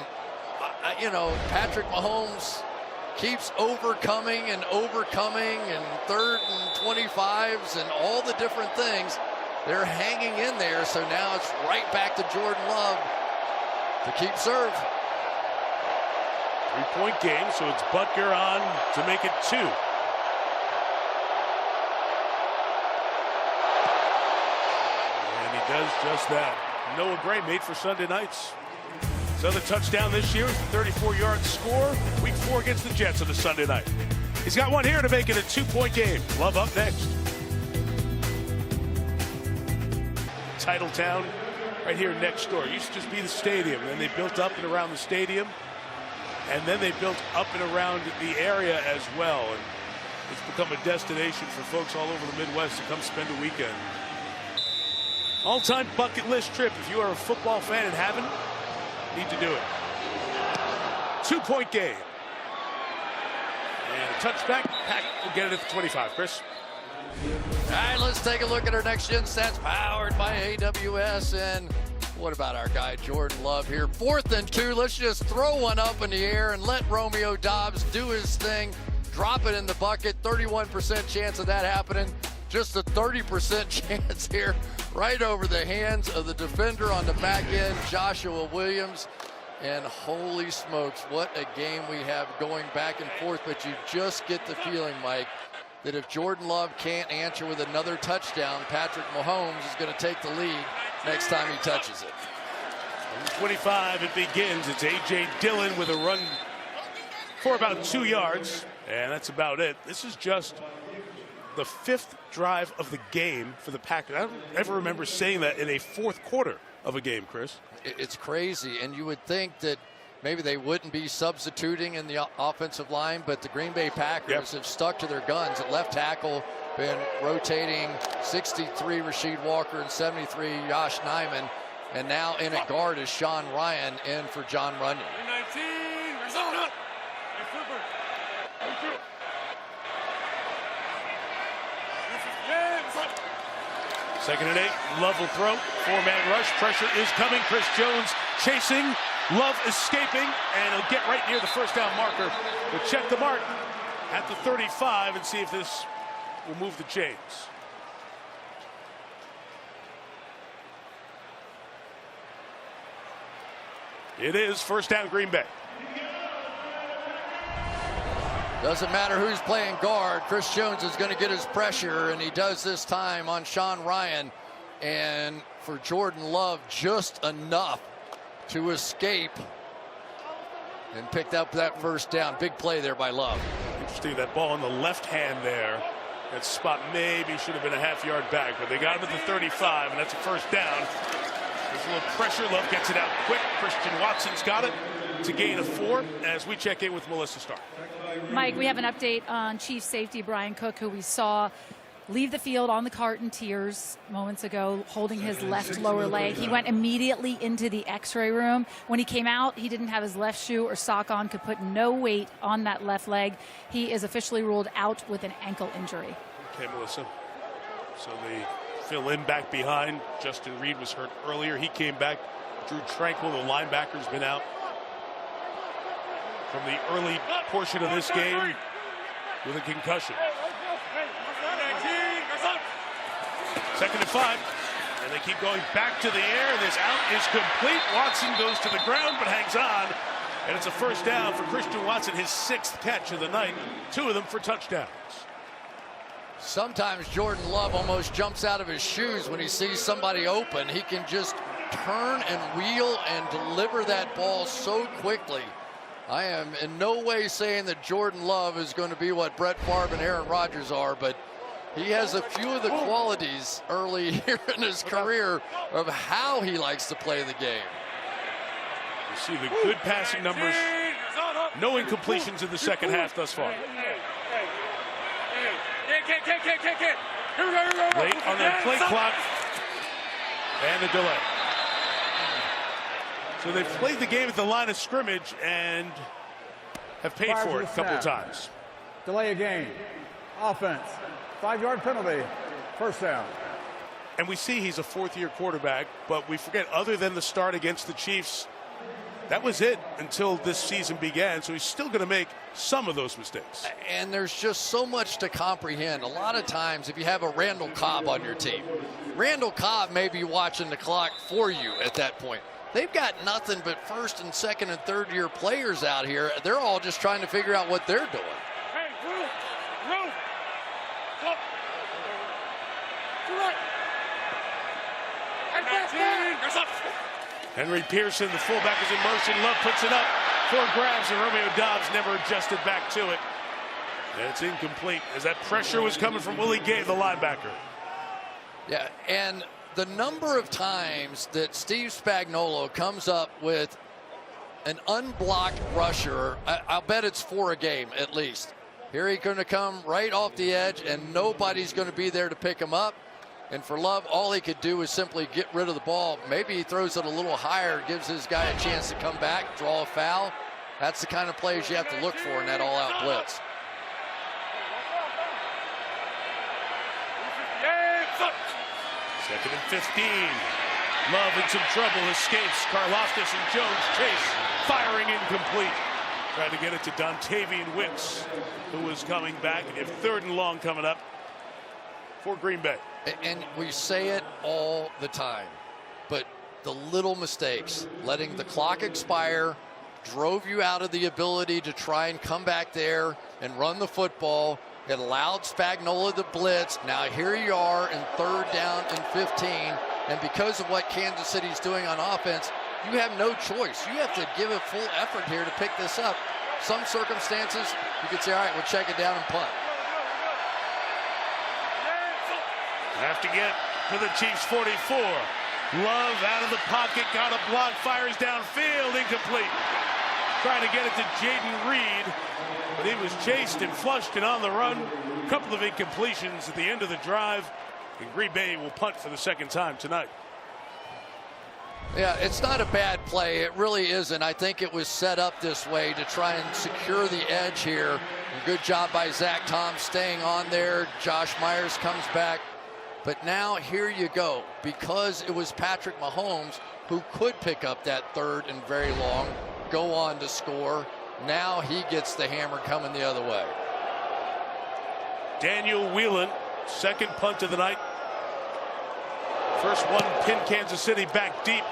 you know, Patrick Mahomes keeps overcoming and third and 25s and all the different things. They're hanging in there, so now it's right back to Jordan Love to keep serve. 3-point game, so it's Butker on to make it 2. And he does just that. Noah Gray made for Sunday nights. His other touchdown this year is the 34-yard score. Week 4 against the Jets on a Sunday night. He's got one here to make it a 2-point game. Love up next. Titletown right here next door. It used to just be the stadium. Then they built up and around the stadium. And then they built up and around the area as well. And it's become a destination for folks all over the Midwest to come spend a weekend. All-time bucket list trip. If you are a football fan and haven't, need to do it. 2-point game. And a touchback. Pack will get it at the 25. Chris? All right, let's take a look at our next gen stats powered by AWS. And what about our guy Jordan Love here? 4th and 2. Let's just throw one up in the air and let Romeo Doubs do his thing. Drop it in the bucket. 31% chance of that happening. just a 30% chance here, right over the hands of the defender on the back end, Joshua Williams. And holy smokes, what a game we have going back and forth. But you just get the feeling, Mike, that if Jordan Love can't answer with another touchdown, Patrick Mahomes is going to take the lead next time he touches it. 25, it begins. It's A.J. Dillon with a run for about 2 yards, and that's about it. This is just the 5th drive of the game for the Packers. I don't ever remember saying that in a 4th quarter of a game, Chris. It's crazy, and you would think that maybe they wouldn't be substituting in the offensive line, but the Green Bay Packers have stuck to their guns. At left tackle, been rotating 63 Rasheed Walker and 73 Josh Nijman, and now in at guard is Sean Ryan in for John Runyon. 19, Arizona. Second and 8, Love will throw. 4-man rush, pressure is coming. Chris Jones chasing, Love escaping, and he'll get right near the first down marker. We'll check the mark at the 35 and see if this will move the chains. It is first down, Green Bay. Doesn't matter who's playing guard. Chris Jones is going to get his pressure, and he does this time on Sean Ryan. And for Jordan Love, just enough to escape and picked up that first down. Big play there by Love. Interesting, that ball in the left hand there. That spot maybe should have been a half-yard back, but they got him at the 35, and that's a first down. There's a little pressure. Love gets it out quick. Christian Watson's got it. It's a gain of 4 as we check in with Melissa Stark. Mike, we have an update on Chief safety Brian Cook, who we saw leave the field on the cart in tears moments ago, holding his left lower leg. He went immediately into the x-ray room. When he came out, he didn't have his left shoe or sock on, could put no weight on that left leg. He is officially ruled out with an ankle injury. Okay, Melissa. So they fill in back behind. Justin Reed was hurt earlier. He came back. Drew Tranquil, the linebacker's been out from the early portion of this game with a concussion. Second and 5, and they keep going back to the air. This out is complete. Watson goes to the ground but hangs on, and it's a first down for Christian Watson, his 6th catch of the night, 2 of them for touchdowns. Sometimes Jordan Love almost jumps out of his shoes when he sees somebody open. He can just turn and wheel and deliver that ball so quickly. I am in no way saying that Jordan Love is going to be what Brett Favre and Aaron Rodgers are, but he has a few of the qualities early here in his career of how he likes to play the game. You see the good passing numbers. No incompletions in the second half thus far. Late on their play clock and the delay. So they've played the game at the line of scrimmage and have paid for it a couple of times. Delay a game. Offense. 5-yard penalty. First down. And we see he's a 4th-year quarterback, but we forget, other than the start against the Chiefs, that was it until this season began. So he's still going to make some of those mistakes. And there's just so much to comprehend. A lot of times, if you have a Randall Cobb on your team, Randall Cobb may be watching the clock for you at that point. They've got nothing but 1st and 2nd and 3rd-year players out here. They're all just trying to figure out what they're doing. Henry Pearson, the fullback, is in motion. Love puts it up for grabs, and Romeo Doubs never adjusted back to it. And it's incomplete as that pressure was coming from Willie Gay, the linebacker. Yeah, and the number of times that Steve Spagnuolo comes up with an unblocked rusher, I'll bet it's 4 a game at least. Here he's going to come right off the edge, and nobody's going to be there to pick him up. And for Love, all he could do is simply get rid of the ball. Maybe he throws it a little higher, gives his guy a chance to come back, draw a foul. That's the kind of plays you have to look for in that all-out blitz. Second and 15. Love in some trouble, escapes. Karlaftis and Jones chase, firing incomplete. Trying to get it to Dontavian Wicks, who was coming back. And if 3rd and long coming up for Green Bay. And we say it all the time, but the little mistakes, letting the clock expire, drove you out of the ability to try and come back there and run the football. It allowed Spagnuolo to blitz. Now here you are in 3rd down and 15. And because of what Kansas City's doing on offense, you have no choice. You have to give it full effort here to pick this up. Some circumstances, you could say, all right, we'll check it down and punt. Have to get to the Chiefs 44. Love out of the pocket, got a block, fires downfield, incomplete. Trying to get it to Jaden Reed, but he was chased and flushed and on the run. A couple of incompletions at the end of the drive, and Green Bay will punt for the 2nd time tonight. Yeah, it's not a bad play. It really isn't. I think it was set up this way to try and secure the edge here. And good job by Zach Tom staying on there. Josh Myers comes back. But now here you go. Because it was Patrick Mahomes who could pick up that 3rd and very long, go on to score. Now he gets the hammer coming the other way. Daniel Whelan, 2nd punt of the night. First one pinned Kansas City back deep.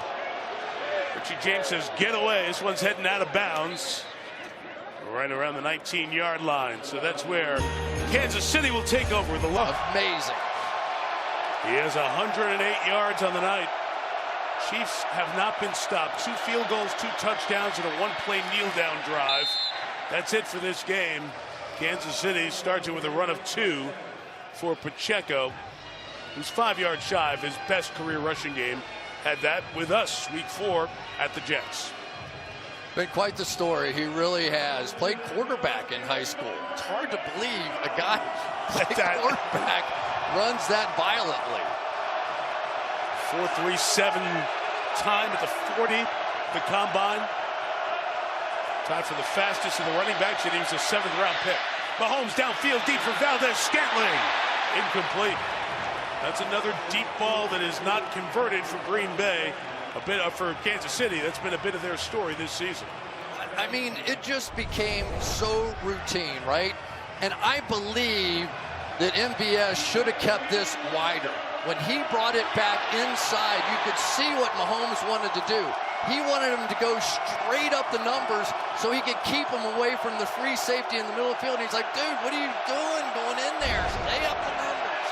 Richie James says, get away. This one's heading out of bounds. Right around the 19-yard line. So that's where Kansas City will take over the love. Amazing. He has 108 yards on the night. Chiefs have not been stopped. 2 field goals, 2 touchdowns, and a 1-play kneel-down drive. That's it for this game. Kansas City starts it with a run of 2 for Pacheco, who's 5 yards shy of his best career rushing game. Had that with us week 4 at the Jets. Been quite the story. He really has. Played quarterback in high school. It's hard to believe a guy played quarterback runs that violently. 4.37 time at the 40, the combine. Tied for the fastest of the running backs, and he was a 7th-round pick. Mahomes downfield deep for Valdez-Scantling. Incomplete. That's another deep ball that is not converted for Green Bay. A bit for Kansas City. That's been a bit of their story this season. I mean, it just became so routine, right? And I believe that MVS should have kept this wider. When he brought it back inside, you could see what Mahomes wanted to do. He wanted him to go straight up the numbers so he could keep him away from the free safety in the middle of the field. And he's like, dude, what are you doing going in there? Stay up the numbers.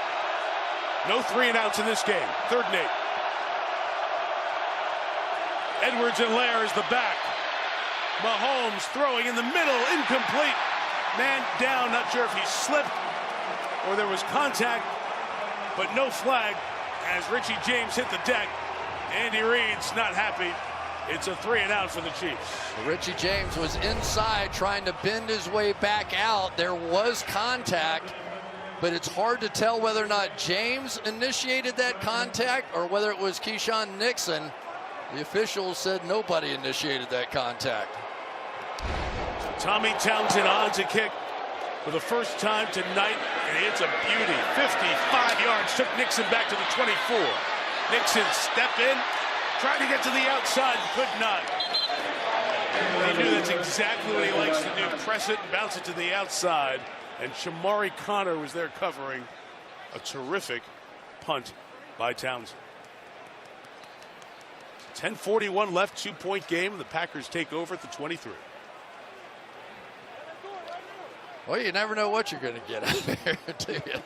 No 3 and outs in this game. 3rd and 8. Edwards-Helaire is the back. Mahomes throwing in the middle, incomplete. Man down, not sure if he slipped or there was contact, but no flag as Richie James hit the deck. Andy Reid's not happy. It's a 3 and out for the Chiefs. Richie James was inside trying to bend his way back out. There was contact, but it's hard to tell whether or not James initiated that contact or whether it was Keyshawn Nixon. The officials said nobody initiated that contact. Tommy Townsend on to kick for the first time tonight, and it's a beauty. 55 yards, took Nixon back to the 24. Nixon step in, tried to get to the outside, could not. He knew that's exactly what he likes to do. Press it and bounce it to the outside. And Shamari Connor was there covering. A terrific punt by Townsend. 10:41 left, 2-point game. The Packers take over at the 23. Well, you never know what you're going to get out there, do you?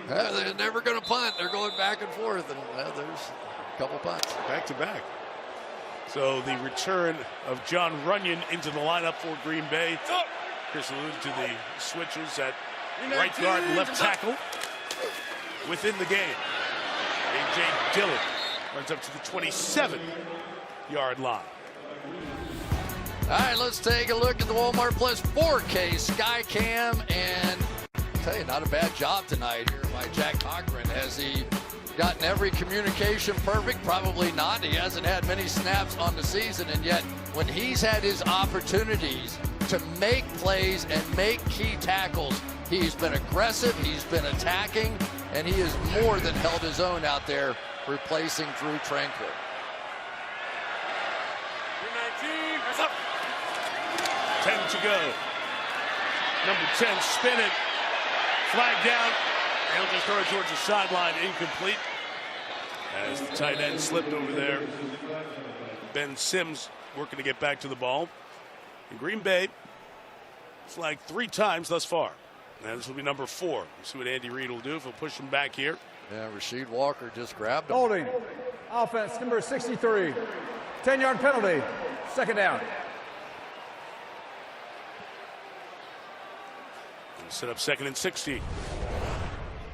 They're never going to punt. They're going back and forth, and there's a couple punts. Back to back. So the return of John Runyon into the lineup for Green Bay. Chris alluded to the switches at right guard and left tackle within the game. A.J. Dillon runs up to the 27-yard line. All right, let's take a look at the Walmart Plus 4K Skycam, and I'll tell you, not a bad job tonight here by Jack Cochran. Has he gotten every communication perfect? Probably not. He hasn't had many snaps on the season, and yet when he's had his opportunities to make plays and make key tackles, he's been aggressive, he's been attacking, and he has more than held his own out there, replacing Drew Tranquill. 10 to go. Number 10 spinning. Flag down. He'll just throw it towards the sideline, incomplete. As the tight end slipped over there. Ben Sims working to get back to the ball. In Green Bay, flagged 3 times thus far. And this will be number 4. We'll see what Andy Reid will do if he'll push him back here. Yeah, Rasheed Walker just grabbed him. Holding. Offense number 63. 10-yard penalty. Second down. Set up 2nd and 16.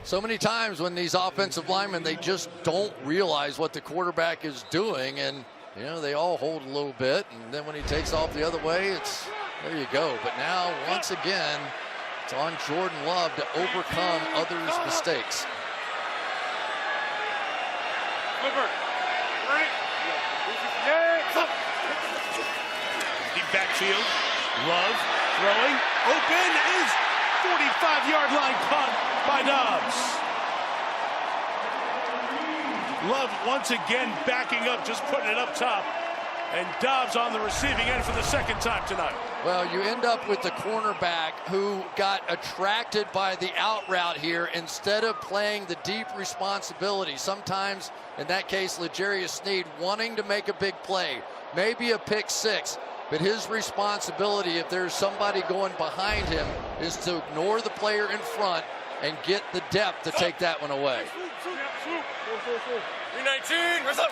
So many times when these offensive linemen, they just don't realize what the quarterback is doing, and you know, they all hold a little bit, and then when he takes off the other way, it's there you go. But now, once again, it's on Jordan Love to overcome others' mistakes. Deep backfield. Love throwing. Open is 45-yard line caught by Dobbs. Love once again backing up, just putting it up top. And Dobbs on the receiving end for the 2nd time tonight. Well, you end up with the cornerback who got attracted by the out route here instead of playing the deep responsibility. Sometimes, in that case, L'Jarius Sneed wanting to make a big play, maybe a pick 6. But his responsibility, if there's somebody going behind him, is to ignore the player in front and get the depth to take that one away. 319, what's up?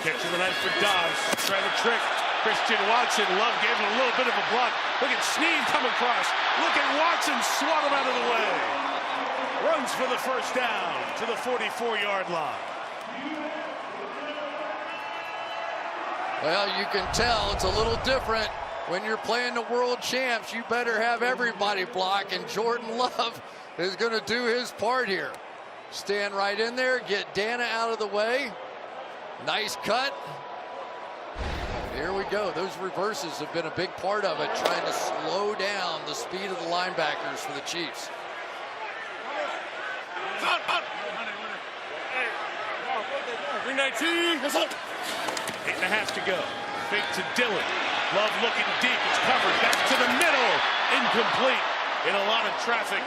Catch of the night for Dobbs. Trying to trick Christian Watson. Love gave him a little bit of a block. Look at Sneed come across. Look at Watson swat him out of the way. Runs for the 1st down to the 44-yard line. Well, you can tell it's a little different when you're playing the world champs. You better have everybody block, and Jordan Love is going to do his part here. Stand right in there, get Dana out of the way. Nice cut. Here we go. Those reverses have been a big part of it, trying to slow down the speed of the linebackers for the Chiefs. 319, what's up? 8.5 to go. Fake to Dillon. Love looking deep. It's covered. Back to the middle. Incomplete. In a lot of traffic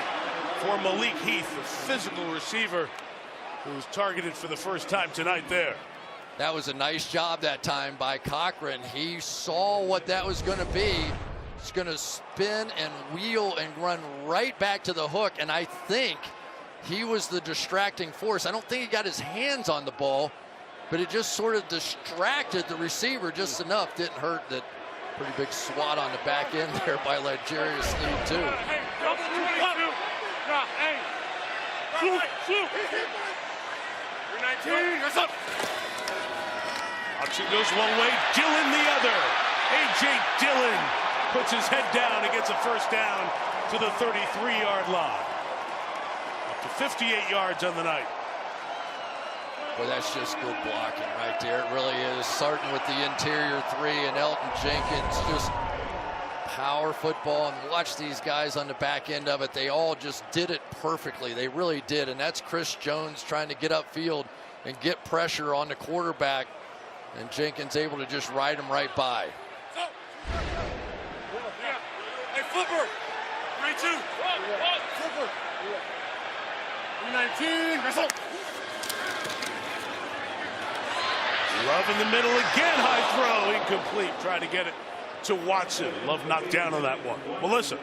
for Malik Heath, the physical receiver who was targeted for the 1st time tonight there. That was a nice job that time by Cochran. He saw what that was going to be. He's going to spin and wheel and run right back to the hook, and I think he was the distracting force. I don't think he got his hands on the ball, but it just sort of distracted the receiver just enough. Didn't hurt. That pretty big swat on the back end there by L'Jarius Sneed too. Hey, double 22. Hey, shoot. 319, what's up? Watson goes one way, Dillon the other. A.J. Dillon puts his head down and gets a 1st down to the 33-yard line. Up to 58 yards on the night. Well, that's just good blocking right there. It really is. Starting with the interior 3 and Elton Jenkins, just power football. And watch these guys on the back end of it. They all just did it perfectly. They really did. And that's Chris Jones trying to get upfield and get pressure on the quarterback. And Jenkins able to just ride him right by. Hey, Flipper. 3-2. Flipper. 319, what's up? Love in the middle again. High throw. Incomplete. Trying to get it to Watson. Love knocked down on that one. Melissa.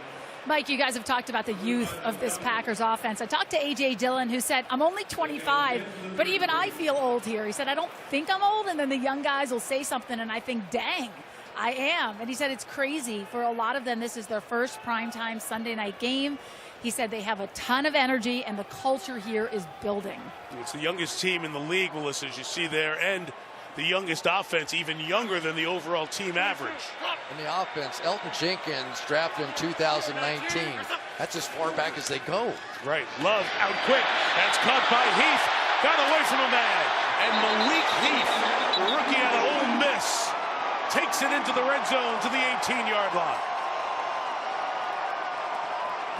Mike, you guys have talked about the youth of this Packers offense. I talked to A.J. Dillon, who said, I'm only 25, but even I feel old here. He said, I don't think I'm old, and then the young guys will say something, and I think, dang, I am. And he said it's crazy. For a lot of them, this is their first primetime Sunday night game. He said they have a ton of energy, and the culture here is building. It's the youngest team in the league, Melissa, as you see there, and the youngest offense, even younger than the overall team average. In the offense, Elton Jenkins drafted in 2019. That's as far back as they go. Right. Love out quick. That's caught by Heath. Got away from a man. And Malik Heath, the rookie out of Ole Miss, takes it into the red zone to the 18-yard line.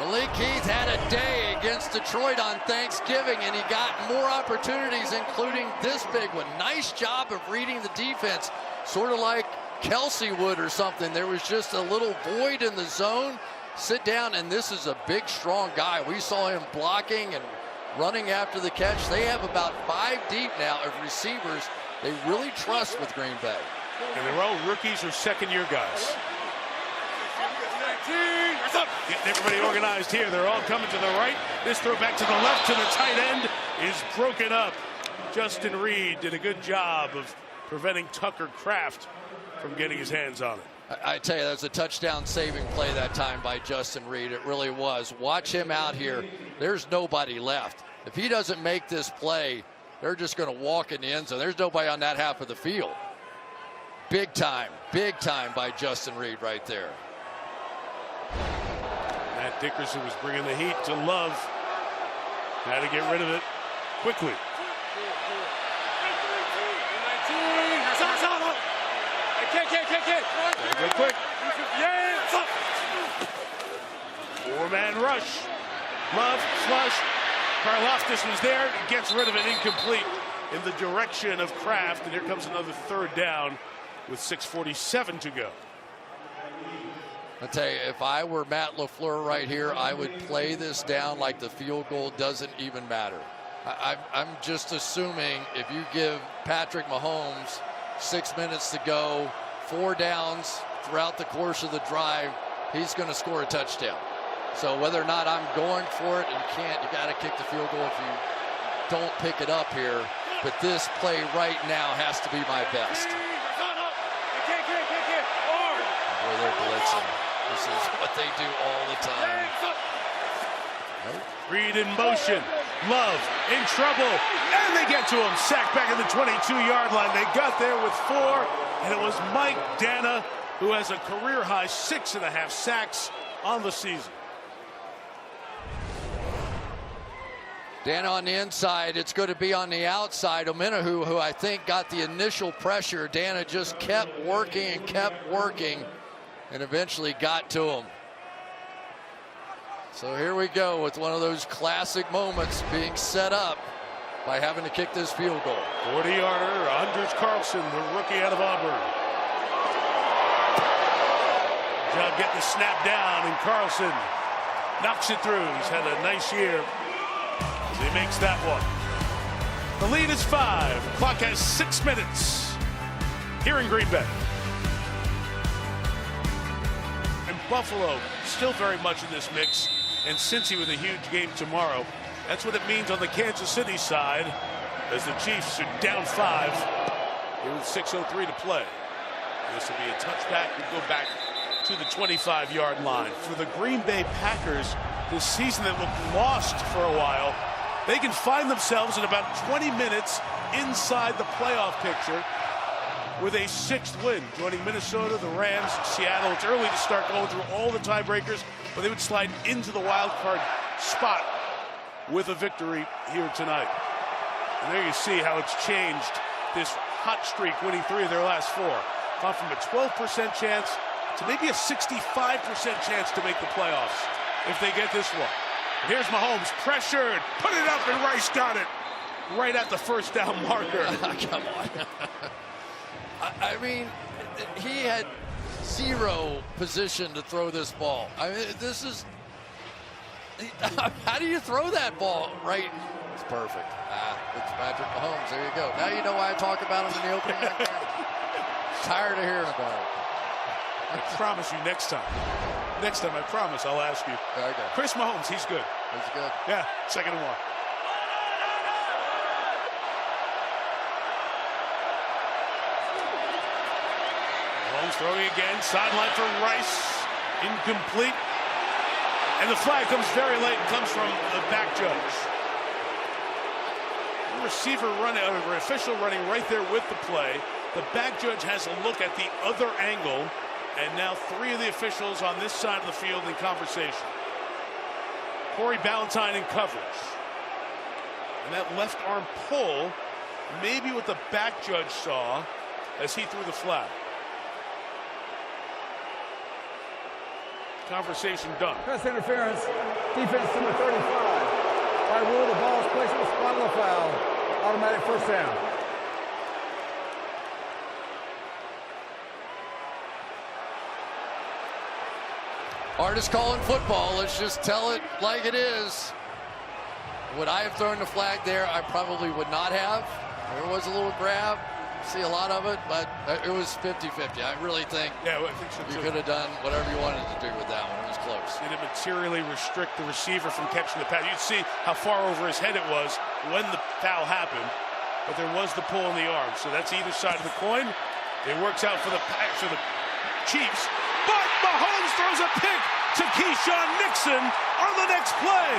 Malik Heath had a day against Detroit on Thanksgiving, and he got more opportunities, including this big one. Nice job of reading the defense, sort of like Kelsey would or something. There was just a little void in the zone. Sit down, and this is a big, strong guy. We saw him blocking and running after the catch. They have about 5 deep now of receivers they really trust with Green Bay. And they're all rookies or second-year guys. Getting everybody organized here. They're all coming to the right. This throw back to the left to the tight end is broken up. Justin Reed did a good job of preventing Tucker Kraft from getting his hands on it. I tell you, that was a touchdown saving play that time by Justin Reed. It really was. Watch him out here. There's nobody left. If he doesn't make this play, they're just going to walk in the end zone. There's nobody on that half of the field. Big time by Justin Reed right there. Matt Dickerson was bringing the heat to Love. Had to get rid of it quickly. Go quick. 4-man rush. Love, flush. Karlaftis was there. Gets rid of it, incomplete in the direction of Kraft. And here comes another 3rd down with 6:47 to go. I'll tell you, if I were Matt LaFleur right here, I would play this down like the field goal doesn't even matter. I'm just assuming if you give Patrick Mahomes 6 minutes to go, 4 downs throughout the course of the drive, he's going to score a touchdown. So whether or not I'm going for it, you got to kick the field goal if you don't pick it up here. But this play right now has to be my best. Boy, they're blitzing. This is what they do all the time. Nope. Reed in motion. Love in trouble. And they get to him. Sacked back at the 22-yard line. They got there with 4. And it was Mike Dana who has a career-high 6.5 sacks on the season. Dana on the inside. It's going to be on the outside. Omenahu, who I think got the initial pressure. Dana just kept working and eventually got to him. So here we go with one of those classic moments being set up by having to kick this field goal. 40-yarder, Anders Carlson, the rookie out of Auburn. Good job getting the snap down, and Carlson knocks it through. He's had a nice year as he makes that one. The lead is 5. Clock has 6 minutes here in Green Bay. And Buffalo still very much in this mix, and Cincy with a huge game tomorrow. That's what it means on the Kansas City side, as the Chiefs are down 5 with 6:03 to play. This will be a touchback. We go back to the 25-yard line. For the Green Bay Packers, this season that looked lost for a while, they can find themselves in about 20 minutes inside the playoff picture with a 6th win, joining Minnesota, the Rams, Seattle. It's early to start going through all the tiebreakers, but they would slide into the wild card spot with a victory here tonight. And there you see how it's changed. This hot streak, winning 3 of their last 4, gone from a 12% chance to maybe a 65% chance to make the playoffs if they get this one. And here's Mahomes, pressured, put it up, and Rice got it right at the 1st down marker. Come on. I mean, he had 0 position to throw this ball. I mean, this is... How do you throw that ball right? It's perfect. It's Patrick Mahomes. There you go. Now you know why I talk about him in the opening. Tired of hearing about it. I promise you next time, I promise I'll ask you. Okay. Chris Mahomes, he's good. He's good. Yeah, 2nd and 1. Mahomes throwing again, sideline for Rice, incomplete. And the flag comes very late and comes from the back judge. The receiver running, or official running right there with the play. The back judge has a look at the other angle, and now 3 of the officials on this side of the field in conversation. Corey Ballantyne in coverage. And that left arm pull, maybe what the back judge saw as he threw the flag. Conversation done. Pass interference, defense number 35. By rule, the ball is placed in the spot of the foul. Automatic 1st down. Hardest call in football. Let's just tell it like it is. Would I have thrown the flag there? I probably would not have. There was a little grab. See a lot of it, but it was 50-50. I really think, I think so you too. could have done whatever you wanted to do with that one. It was close. Did it materially restrict the receiver from catching the pass? You'd see how far over his head it was when the foul happened, but there was the pull in the arm. So that's either side of the coin. It works out for the Chiefs, but Mahomes throws a pick to Keyshawn Nixon on the next play.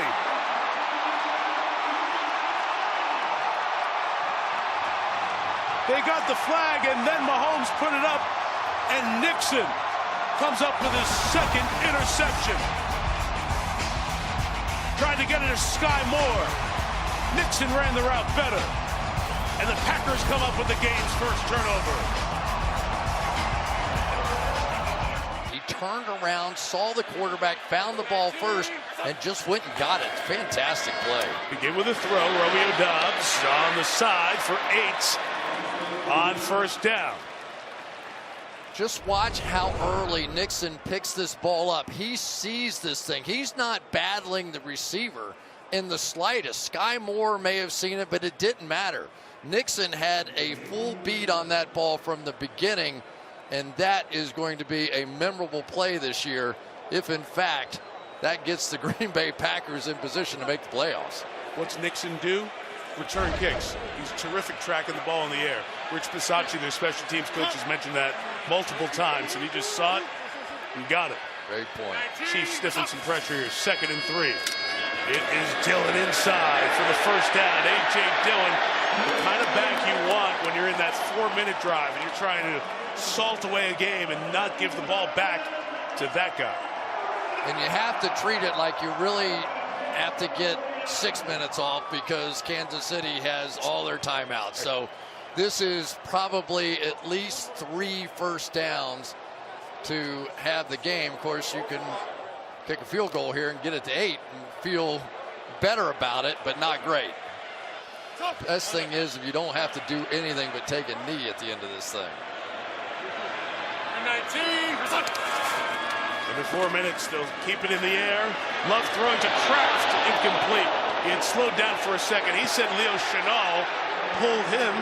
They got the flag, and then Mahomes put it up, and Nixon comes up with his second interception. Tried to get it to Sky Moore. Nixon ran the route better, and the Packers come up with the game's first turnover. He turned around, saw the quarterback, found the ball first, and just went and got it. Fantastic play. Begin with a throw. Romeo Doubs on the side for 8 on first down. Just watch how early Nixon picks this ball up. He sees this thing. He's not battling the receiver in the slightest. Sky Moore may have seen it, but it didn't matter. Nixon had a full beat on that ball from the beginning, and that is going to be a memorable play this year if, in fact, that gets the Green Bay Packers in position to make the playoffs. What's Nixon do? Return kicks. He's terrific tracking the ball in the air. Rich Bisacci, their special teams coach, has mentioned that multiple times, and he just saw it and got it. Great point. Chiefs stiffen some pressure here. 2nd and 3. It is Dillon inside for the first down. A.J. Dillon, the kind of back you want when you're in that 4-minute drive and you're trying to salt away a game and not give the ball back to that guy. And you have to treat it like you really have to get 6 minutes off because Kansas City has all their timeouts. So this is probably at least 3 first downs to have the game. Of course, you can kick a field goal here and get it to 8 and feel better about it, but not great. Best thing is if you don't have to do anything but take a knee at the end of this thing. 19. Under 4 minutes, they'll keep it in the air. Love throwing to Kraft, incomplete. He had slowed down for a second. He said Leo Chenal pulled him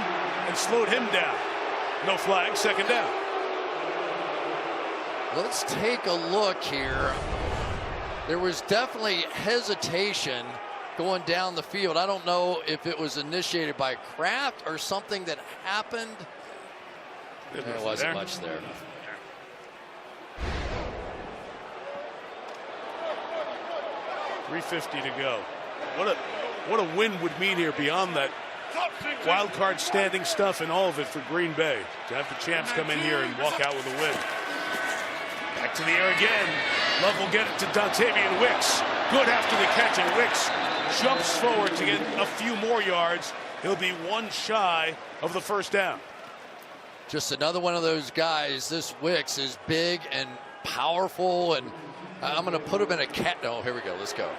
and slowed him down. No flag, 2nd down. Let's take a look here. There was definitely hesitation going down the field. I don't know if it was initiated by Kraft or something that happened. There wasn't much there. 3:50 to go. What a win would mean here beyond that wild card standing stuff and all of it for Green Bay. To have the champs come in here and walk out with a win. Back to the air again. Love will get it to Dontavian Wicks. Good after the catch, and Wicks jumps forward to get a few more yards. He'll be 1 shy of the first down. Just another one of those guys. This Wicks is big and powerful, and I'm going to put him in a cat. No, here we go. Let's go.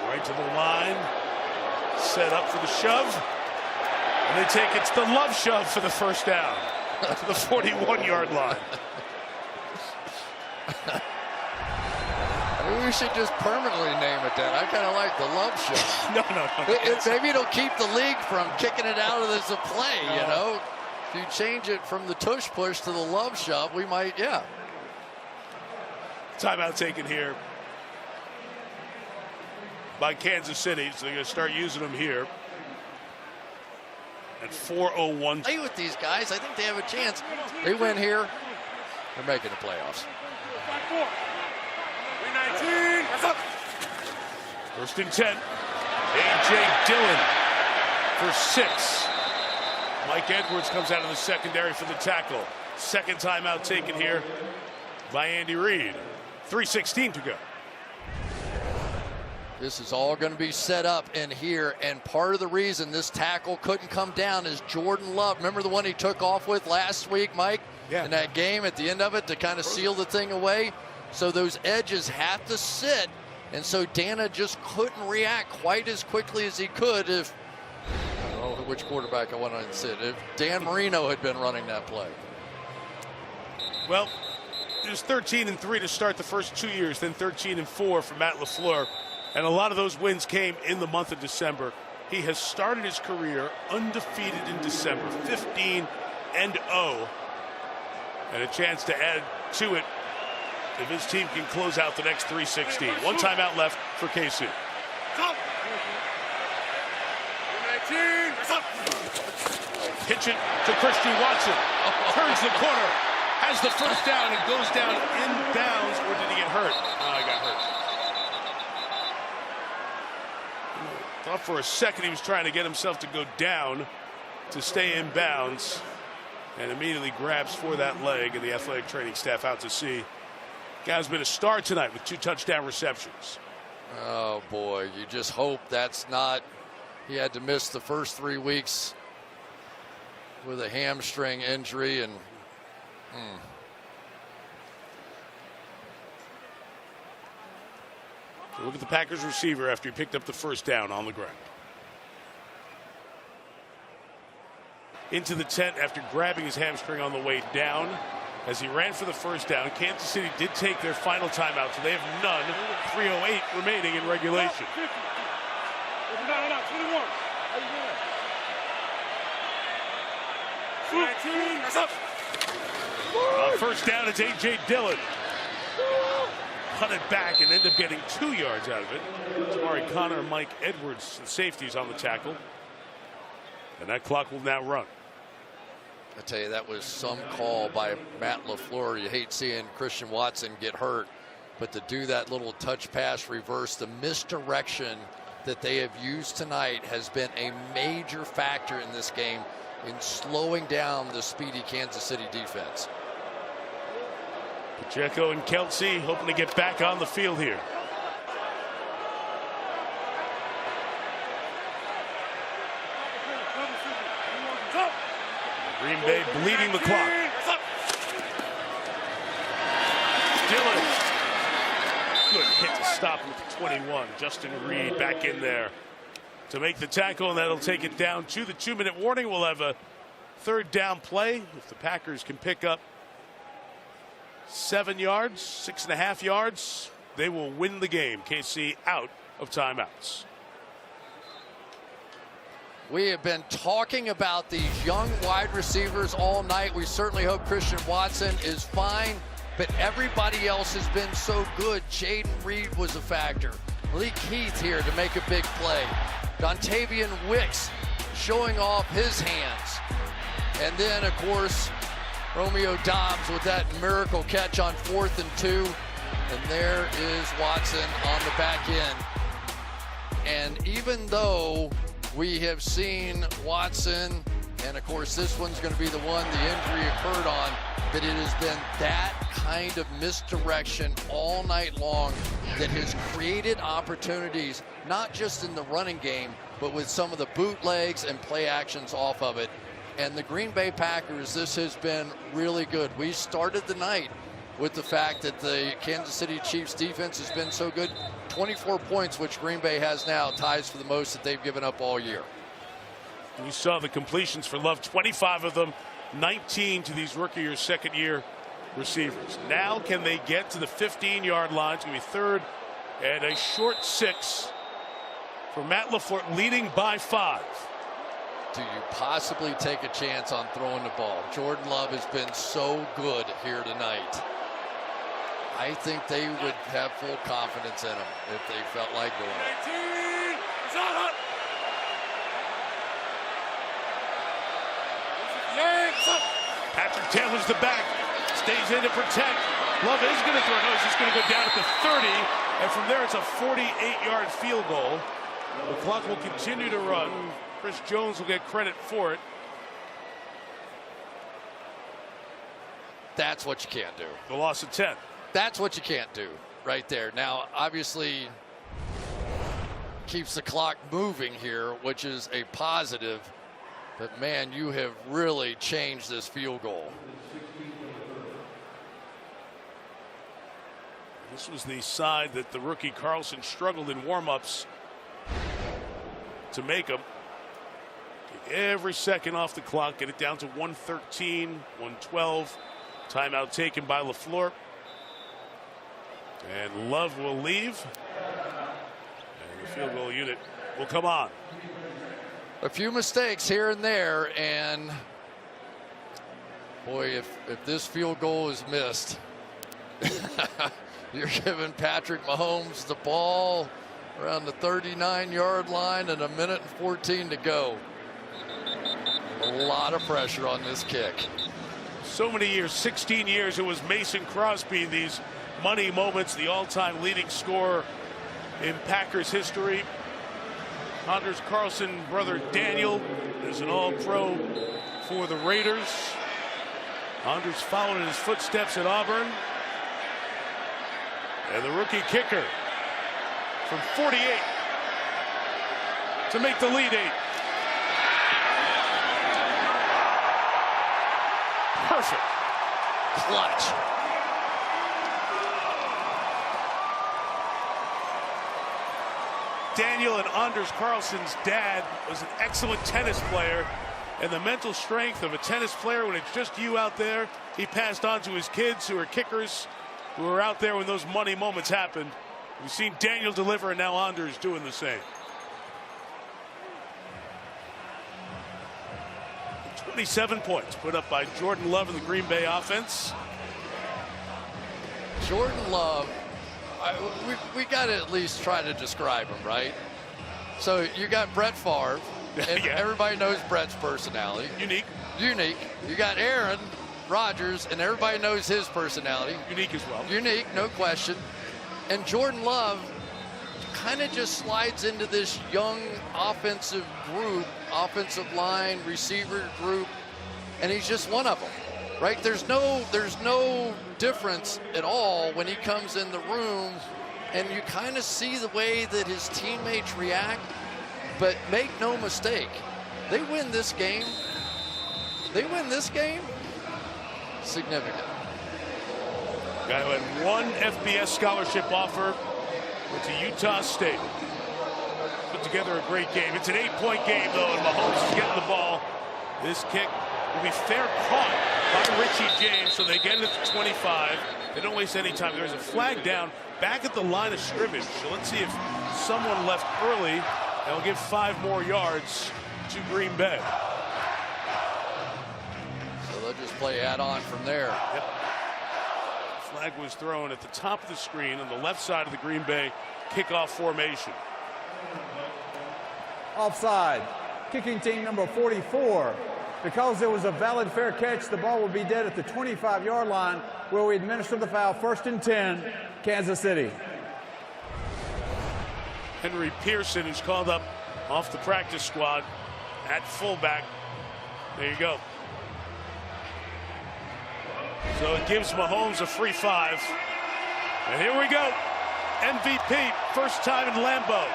Right to the line. Set up for the shove. And they take it to the Love shove for the first down. To the 41-yard line. Maybe we should just permanently name it that. I kind of like the Love shove. No. Maybe it'll keep the league from kicking it out of this play, you know. If you change it from the tush push to the Love shove, we might, yeah. Timeout taken here by Kansas City, so they're going to start using them here at 4:01. Play with these guys. I think they have a chance. They win here, they're making the playoffs. 19. First and 10. A.J. Dillon for 6. Mike Edwards comes out of the secondary for the tackle. Second timeout taken here by Andy Reid. 3:16 to go. This is all going to be set up in here, and part of the reason this tackle couldn't come down is Jordan Love. Remember the one he took off with last week, Mike? Yeah. In that game at the end of it to kind of seal the thing away. So those edges have to sit, and so Dana just couldn't react quite as quickly as he could if, I don't know which quarterback I want to sit, if Dan Marino had been running that play. Well, it was 13-3 to start the first 2 years, then 13-4 for Matt LaFleur. And a lot of those wins came in the month of December. He has started his career undefeated in December, 15-0. And a chance to add to it if his team can close out the next 316. One timeout left for KC. Pitch it to Christian Watson. Turns the corner. Has the first down and goes down inbounds. Or did he get hurt? Oh, he got hurt. Thought for a second he was trying to get himself to go down to stay in bounds. And immediately grabs for that leg, and the athletic training staff out to see. Guy's been a star tonight with 2 touchdown receptions. Oh, boy. You just hope that's not. He had to miss the first 3 weeks with a hamstring injury. And So look at the Packers receiver after he picked up the first down on the ground. Into the tent after grabbing his hamstring on the way down as he ran for the first down. Kansas City did take their final timeout, so they have none. 3:08 remaining in regulation. On first down, it's A.J. Dillon. Cut it back and end up getting 2 yards out of it. Jabari Connor and Mike Edwards, the safeties, on the tackle. And that clock will now run. I tell you, that was some call by Matt LaFleur. You hate seeing Christian Watson get hurt, but to do that little touch pass reverse, the misdirection that they have used tonight has been a major factor in this game in slowing down the speedy Kansas City defense. Pacheco and Kelsey hoping to get back on the field here. Green Bay bleeding the clock. Dillon. Good hit to stop with the 21. Justin Reed back in there to make the tackle, and that'll take it down to the 2-minute warning. We'll have a third down play. If the Packers can pick up 7 yards, 6.5 yards, they will win the game. KC out of timeouts. We have been talking about these young wide receivers all night. We certainly hope Christian Watson is fine, but everybody else has been so good. Jaden Reed was a factor. Malik Heath here to make a big play. Dontavian Wicks showing off his hands. And then, of course, Romeo Dobbs with that miracle catch on 4th and 2. And there is Watson on the back end. And even though we have seen Watson, and of course this one's going to be the one the injury occurred on, but it has been that kind of misdirection all night long that has created opportunities, not just in the running game, but with some of the bootlegs and play actions off of it. And the Green Bay Packers, this has been really good. We started the night with the fact that the Kansas City Chiefs defense has been so good. 24 points, which Green Bay has now, ties for the most that they've given up all year. We saw the completions for Love, 25 of them, 19 to these rookie or second year receivers. Now can they get to the 15-yard line? It's going to be third and a short 6 for Matt LaFleur, leading by 5. Do you possibly take a chance on throwing the ball? Jordan Love has been so good here tonight. I think they would have full confidence in him if they felt like doing it. Patrick Taylor's the back, stays in to protect. Love is going to throw. No, he's just going to go down at the 30, and from there it's a 48-yard field goal. The clock will continue to run. Chris Jones will get credit for it. That's what you can't do. The loss of 10. That's what you can't do right there. Now, obviously, keeps the clock moving here, which is a positive. But, man, you have really changed this field goal. This was the side that the rookie Carlson struggled in warm-ups to make them. Take every second off the clock, get it down to 113, 112. Timeout taken by LaFleur. And Love will leave. field goal unit will come on. A few mistakes here and there, and boy, if this field goal is missed, you're giving Patrick Mahomes the ball around the 39-yard line and 1:14 to go. A lot of pressure on this kick. So many years, 16 years, it was Mason Crosby, these money moments, the all-time leading scorer in Packers history. Anders Carlson, brother Daniel, is an all-pro for the Raiders. Anders followed in his footsteps at Auburn. And the rookie kicker from 48 to make the lead 8. Perfect. Clutch. Daniel and Anders Carlson's dad was an excellent tennis player, and the mental strength of a tennis player when it's just you out there, he passed on to his kids who are kickers, who are out there when those money moments happen. We've seen Daniel deliver, and now Anders doing the same. 27 points put up by Jordan Love in the Green Bay offense. Jordan Love, we got to at least try to describe him, right? So you got Brett Favre, and Yeah. everybody knows Brett's personality. Unique. You got Aaron Rodgers, and everybody knows his personality. Unique as well. Unique, no question. And Jordan Love kind of just slides into this young offensive group, offensive line, receiver group, and he's just one of them, right? There's no difference at all when he comes in the room, and you kind of see the way that his teammates react, but make no mistake, they win this game. Significant. Guy who had one FBS scholarship offer, went to Utah State. Put together a great game. It's an 8-point game, though, and Mahomes is getting the ball. This kick will be fair caught by Richie James, so they get it at the 25. They don't waste any time. There's a flag down back at the line of scrimmage. So let's see if someone left early, and will give 5 more yards to Green Bay. So they'll just play add-on from there. Yep. Flag was thrown at the top of the screen on the left side of the Green Bay kickoff formation. Offside. Kicking team number 44. Because there was a valid fair catch, the ball will be dead at the 25-yard line where we administer the foul. 1st and 10, Kansas City. Henry Pearson is called up off the practice squad at fullback. There you go. So it gives Mahomes a free 5. And here we go. MVP, first time in Lambeau.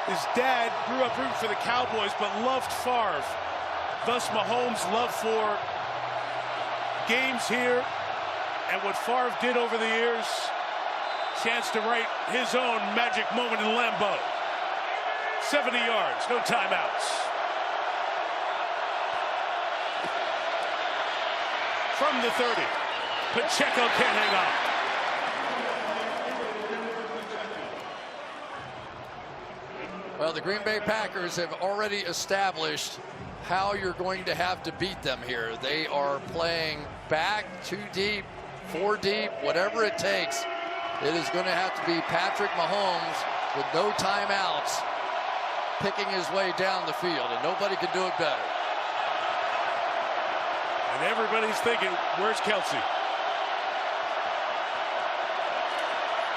His dad grew up rooting for the Cowboys but loved Favre. Thus Mahomes' love for games here and what Favre did over the years. Chance to write his own magic moment in Lambeau. 70 yards, no timeouts. From the 30, Pacheco can't hang on. Well, the Green Bay Packers have already established how you're going to have to beat them here. They are playing back 2 deep, 4 deep, whatever it takes. It is going to have to be Patrick Mahomes with no timeouts picking his way down the field, and nobody can do it better. And everybody's thinking, where's Kelsey?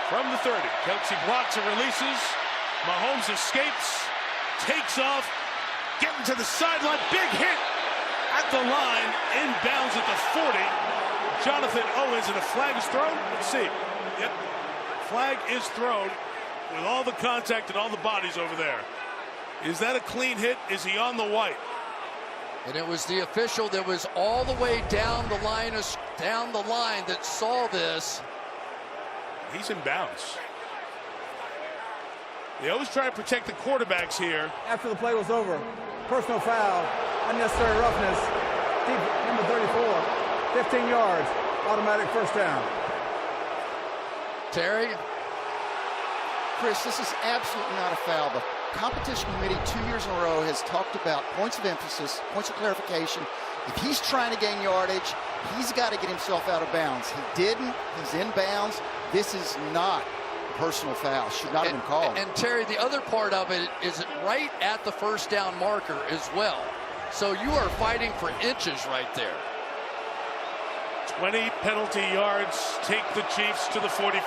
From the 30, Kelsey blocks and releases. Mahomes escapes, takes off, getting to the sideline. Big hit at the line, inbounds at the 40. Jonathan Owens, and a flag is thrown. Let's see. Yep, flag is thrown with all the contact and all the bodies over there. Is that a clean hit? Is he on the white? And it was the official that was all the way down the line that saw this. He's in bounds. They always try to protect the quarterbacks here. After the play was over, personal foul, unnecessary roughness, deep, number 34, 15 yards, automatic first down. Terry? Chris, this is absolutely not a foul. The competition committee 2 years in a row has talked about points of emphasis, points of clarification. If he's trying to gain yardage, he's got to get himself out of bounds. He didn't. He's in bounds. This is not a personal foul. Should not have been called. And Terry, the other part of it is right at the first down marker as well. So you are fighting for inches right there. 20 penalty yards take the Chiefs to the 45.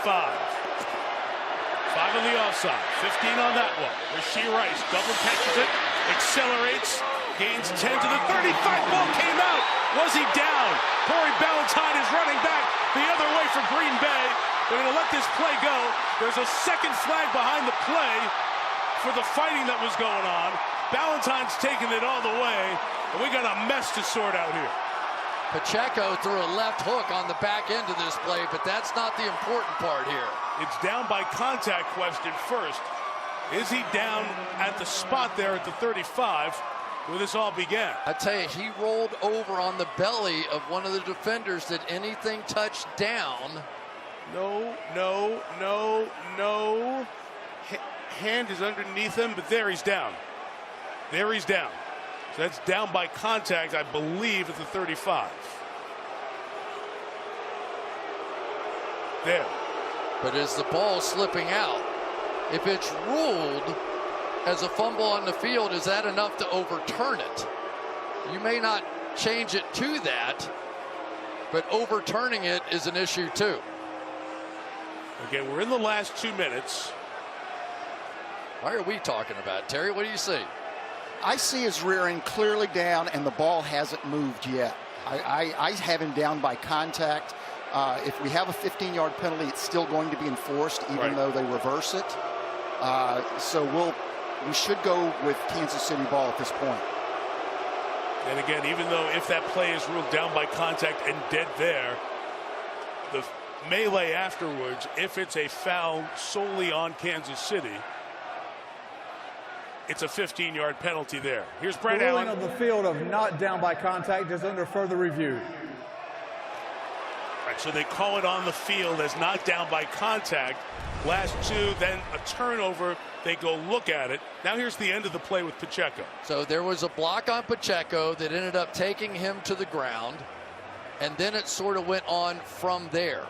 5 on the offside, 15 on that one. Rashee Rice double catches it, accelerates, gains 10 to the 35. Ball came out. Was he down? Corey Ballantyne is running back the other way for Green Bay. They're going to let this play go. There's a second flag behind the play for the fighting that was going on. Ballantyne's taking it all the way, and we got a mess to sort out here. Pacheco threw a left hook on the back end of this play, but that's not the important part here. It's down by contact question first. Is he down at the spot there at the 35 where this all began? I tell you, he rolled over on the belly of one of the defenders. Did anything touch down? No. Hand is underneath him, but there he's down. There he's down. So that's down by contact, I believe, at the 35. There. But is the ball slipping out? If it's ruled as a fumble on the field, is that enough to overturn it? You may not change it to that, but overturning it is an issue too. Again, we're in the last 2 minutes. Why are we talking about it, Terry? What do you see? I see his rear end clearly down, and the ball hasn't moved yet. I have him down by contact. If we have a 15-yard penalty, it's still going to be enforced, even though they reverse it. So we should go with Kansas City ball at this point. And again, even though if that play is ruled down by contact and dead there, the melee afterwards, if it's a foul solely on Kansas City, it's a 15-yard penalty there. Here's Brad Allen. The ruling on the field of not down by contact is under further review. Right, so they call it on the field as not down by contact. Last two, then a turnover. They go look at it. Now here's the end of the play with Pacheco. So there was a block on Pacheco that ended up taking him to the ground, and then it sort of went on from there.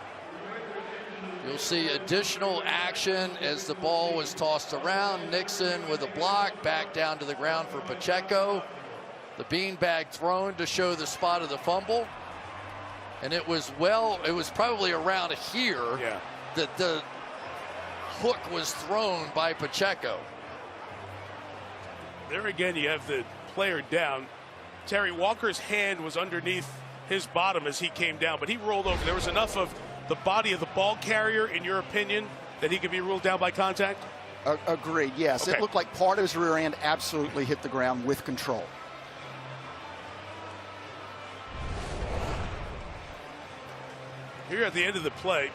You'll see additional action as the ball was tossed around. Nixon with a block, back down to the ground for Pacheco. The beanbag thrown to show the spot of the fumble. And it was probably around here that the hook was thrown by Pacheco. There again, you have the player down. Terry Walker's hand was underneath his bottom as he came down, but he rolled over. There was enough of the body of the ball carrier, in your opinion, that he could be ruled down by contact? Agreed, yes. Okay. It looked like part of his rear end absolutely hit the ground with control. Here at the end of the play,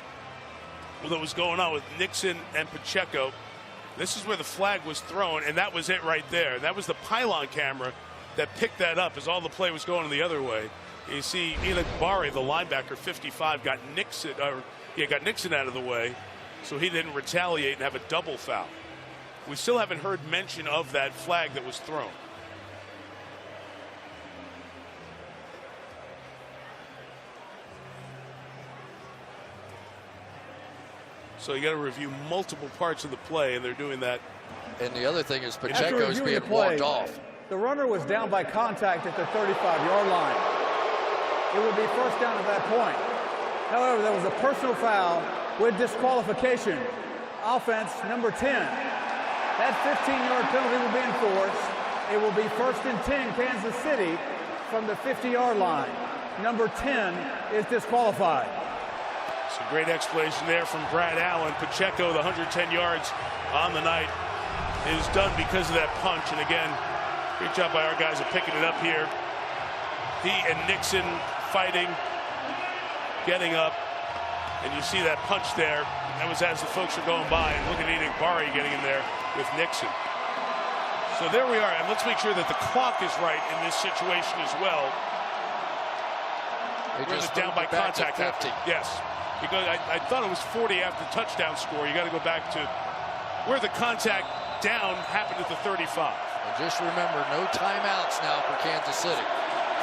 what was going on with Nixon and Pacheco, this is where the flag was thrown, and that was it right there. That was the pylon camera that picked that up as all the play was going the other way. You see Enoch Barre, the linebacker, 55, got Nixon out of the way, so he didn't retaliate and have a double foul. We still haven't heard mention of that flag that was thrown. So you got to review multiple parts of the play, and they're doing that. And the other thing is Pacheco's being walked off. The runner was down by contact at the 35-yard line. It would be first down at that point. However, there was a personal foul with disqualification. Offense number 10. That 15-yard penalty will be enforced. It will be 1st and 10 Kansas City from the 50-yard line. Number 10 is disqualified. It's a great explanation there from Brad Allen. Pacheco, the 110 yards on the night, is done because of that punch. And again, great job by our guys of picking it up here. He and Nixon fighting, getting up, and you see that punch there. That was as the folks are going by, and look at Enoch Barre getting in there with Nixon. So there we are, and let's make sure that the clock is right in this situation as well. We're just down by contact. 50. Yes, because I thought it was 40 after the touchdown score. You got to go back to where the contact down happened at the 35. And just remember, no timeouts now for Kansas City.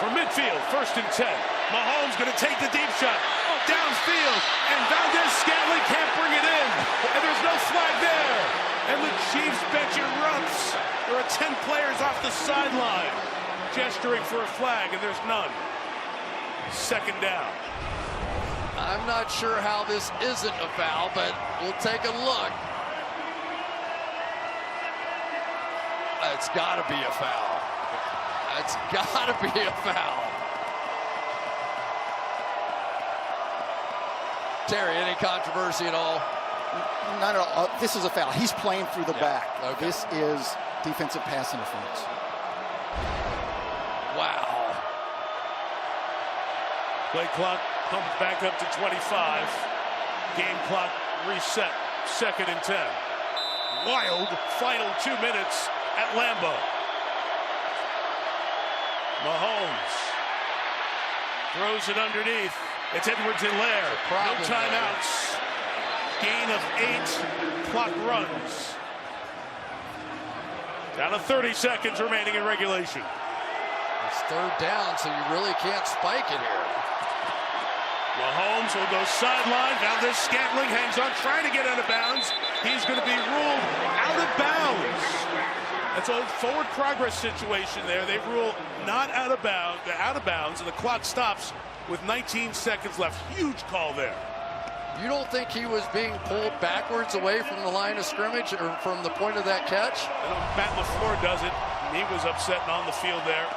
From midfield, 1st and 10. Mahomes going to take the deep shot. Downfield, and Valdez-Scantling can't bring it in. And there's no flag there. And the Chiefs bench erupts. There are 10 players off the sideline gesturing for a flag, and there's none. 2nd down. I'm not sure how this isn't a foul, but we'll take a look. It's got to be a foul. It's got to be a foul. Terry, any controversy at all? Not at all. This is a foul. He's playing through the back. Okay. This is defensive pass interference. Wow. Play clock pumped back up to 25. Game clock reset. 2nd and 10. Wild final 2 minutes at Lambeau. Mahomes throws it underneath. It's Edwards-Helaire. No timeouts. Gain of 8. Clock runs. Down to 30 seconds remaining in regulation. It's 3rd down, so you really can't spike it here. Mahomes will go sideline. Valdez-Scantling hangs on, trying to get out of bounds. He's going to be ruled out of bounds. That's a forward progress situation there. They rule not out of bounds, and the clock stops with 19 seconds left. Huge call there. You don't think he was being pulled backwards away from the line of scrimmage or from the point of that catch? I know Matt LaFleur does it. He was upset and on the field there.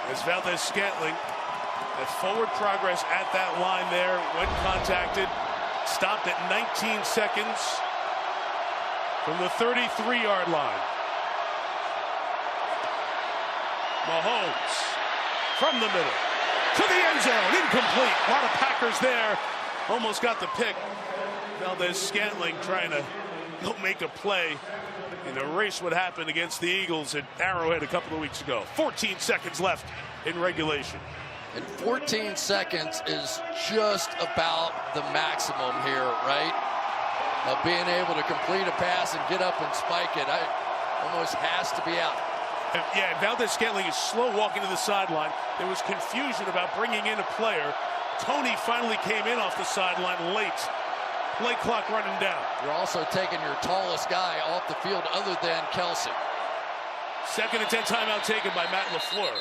As Valdez-Scantling, that forward progress at that line there, when contacted, stopped at 19 seconds from the 33-yard line. Mahomes from the middle to the end zone, incomplete. A lot of Packers there, almost got the pick. Valdez-Scantling trying to go make a play and erase what happened against the Eagles at Arrowhead a couple of weeks ago. 14 seconds left in regulation. And 14 seconds is just about the maximum here, right? Of being able to complete a pass and get up and spike it. Almost has to be out. Yeah, Valdez-Scantling is slow walking to the sideline. There was confusion about bringing in a player. Tony finally came in off the sideline late. Play clock running down. You're also taking your tallest guy off the field other than Kelsey. 2nd and 10 timeout taken by Matt LaFleur.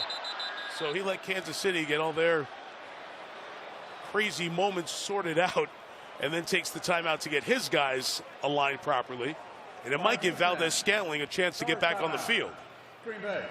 So he let Kansas City get all their crazy moments sorted out and then takes the timeout to get his guys aligned properly. And it might give Valdez-Scantling a chance to get back on the field. Green Bay.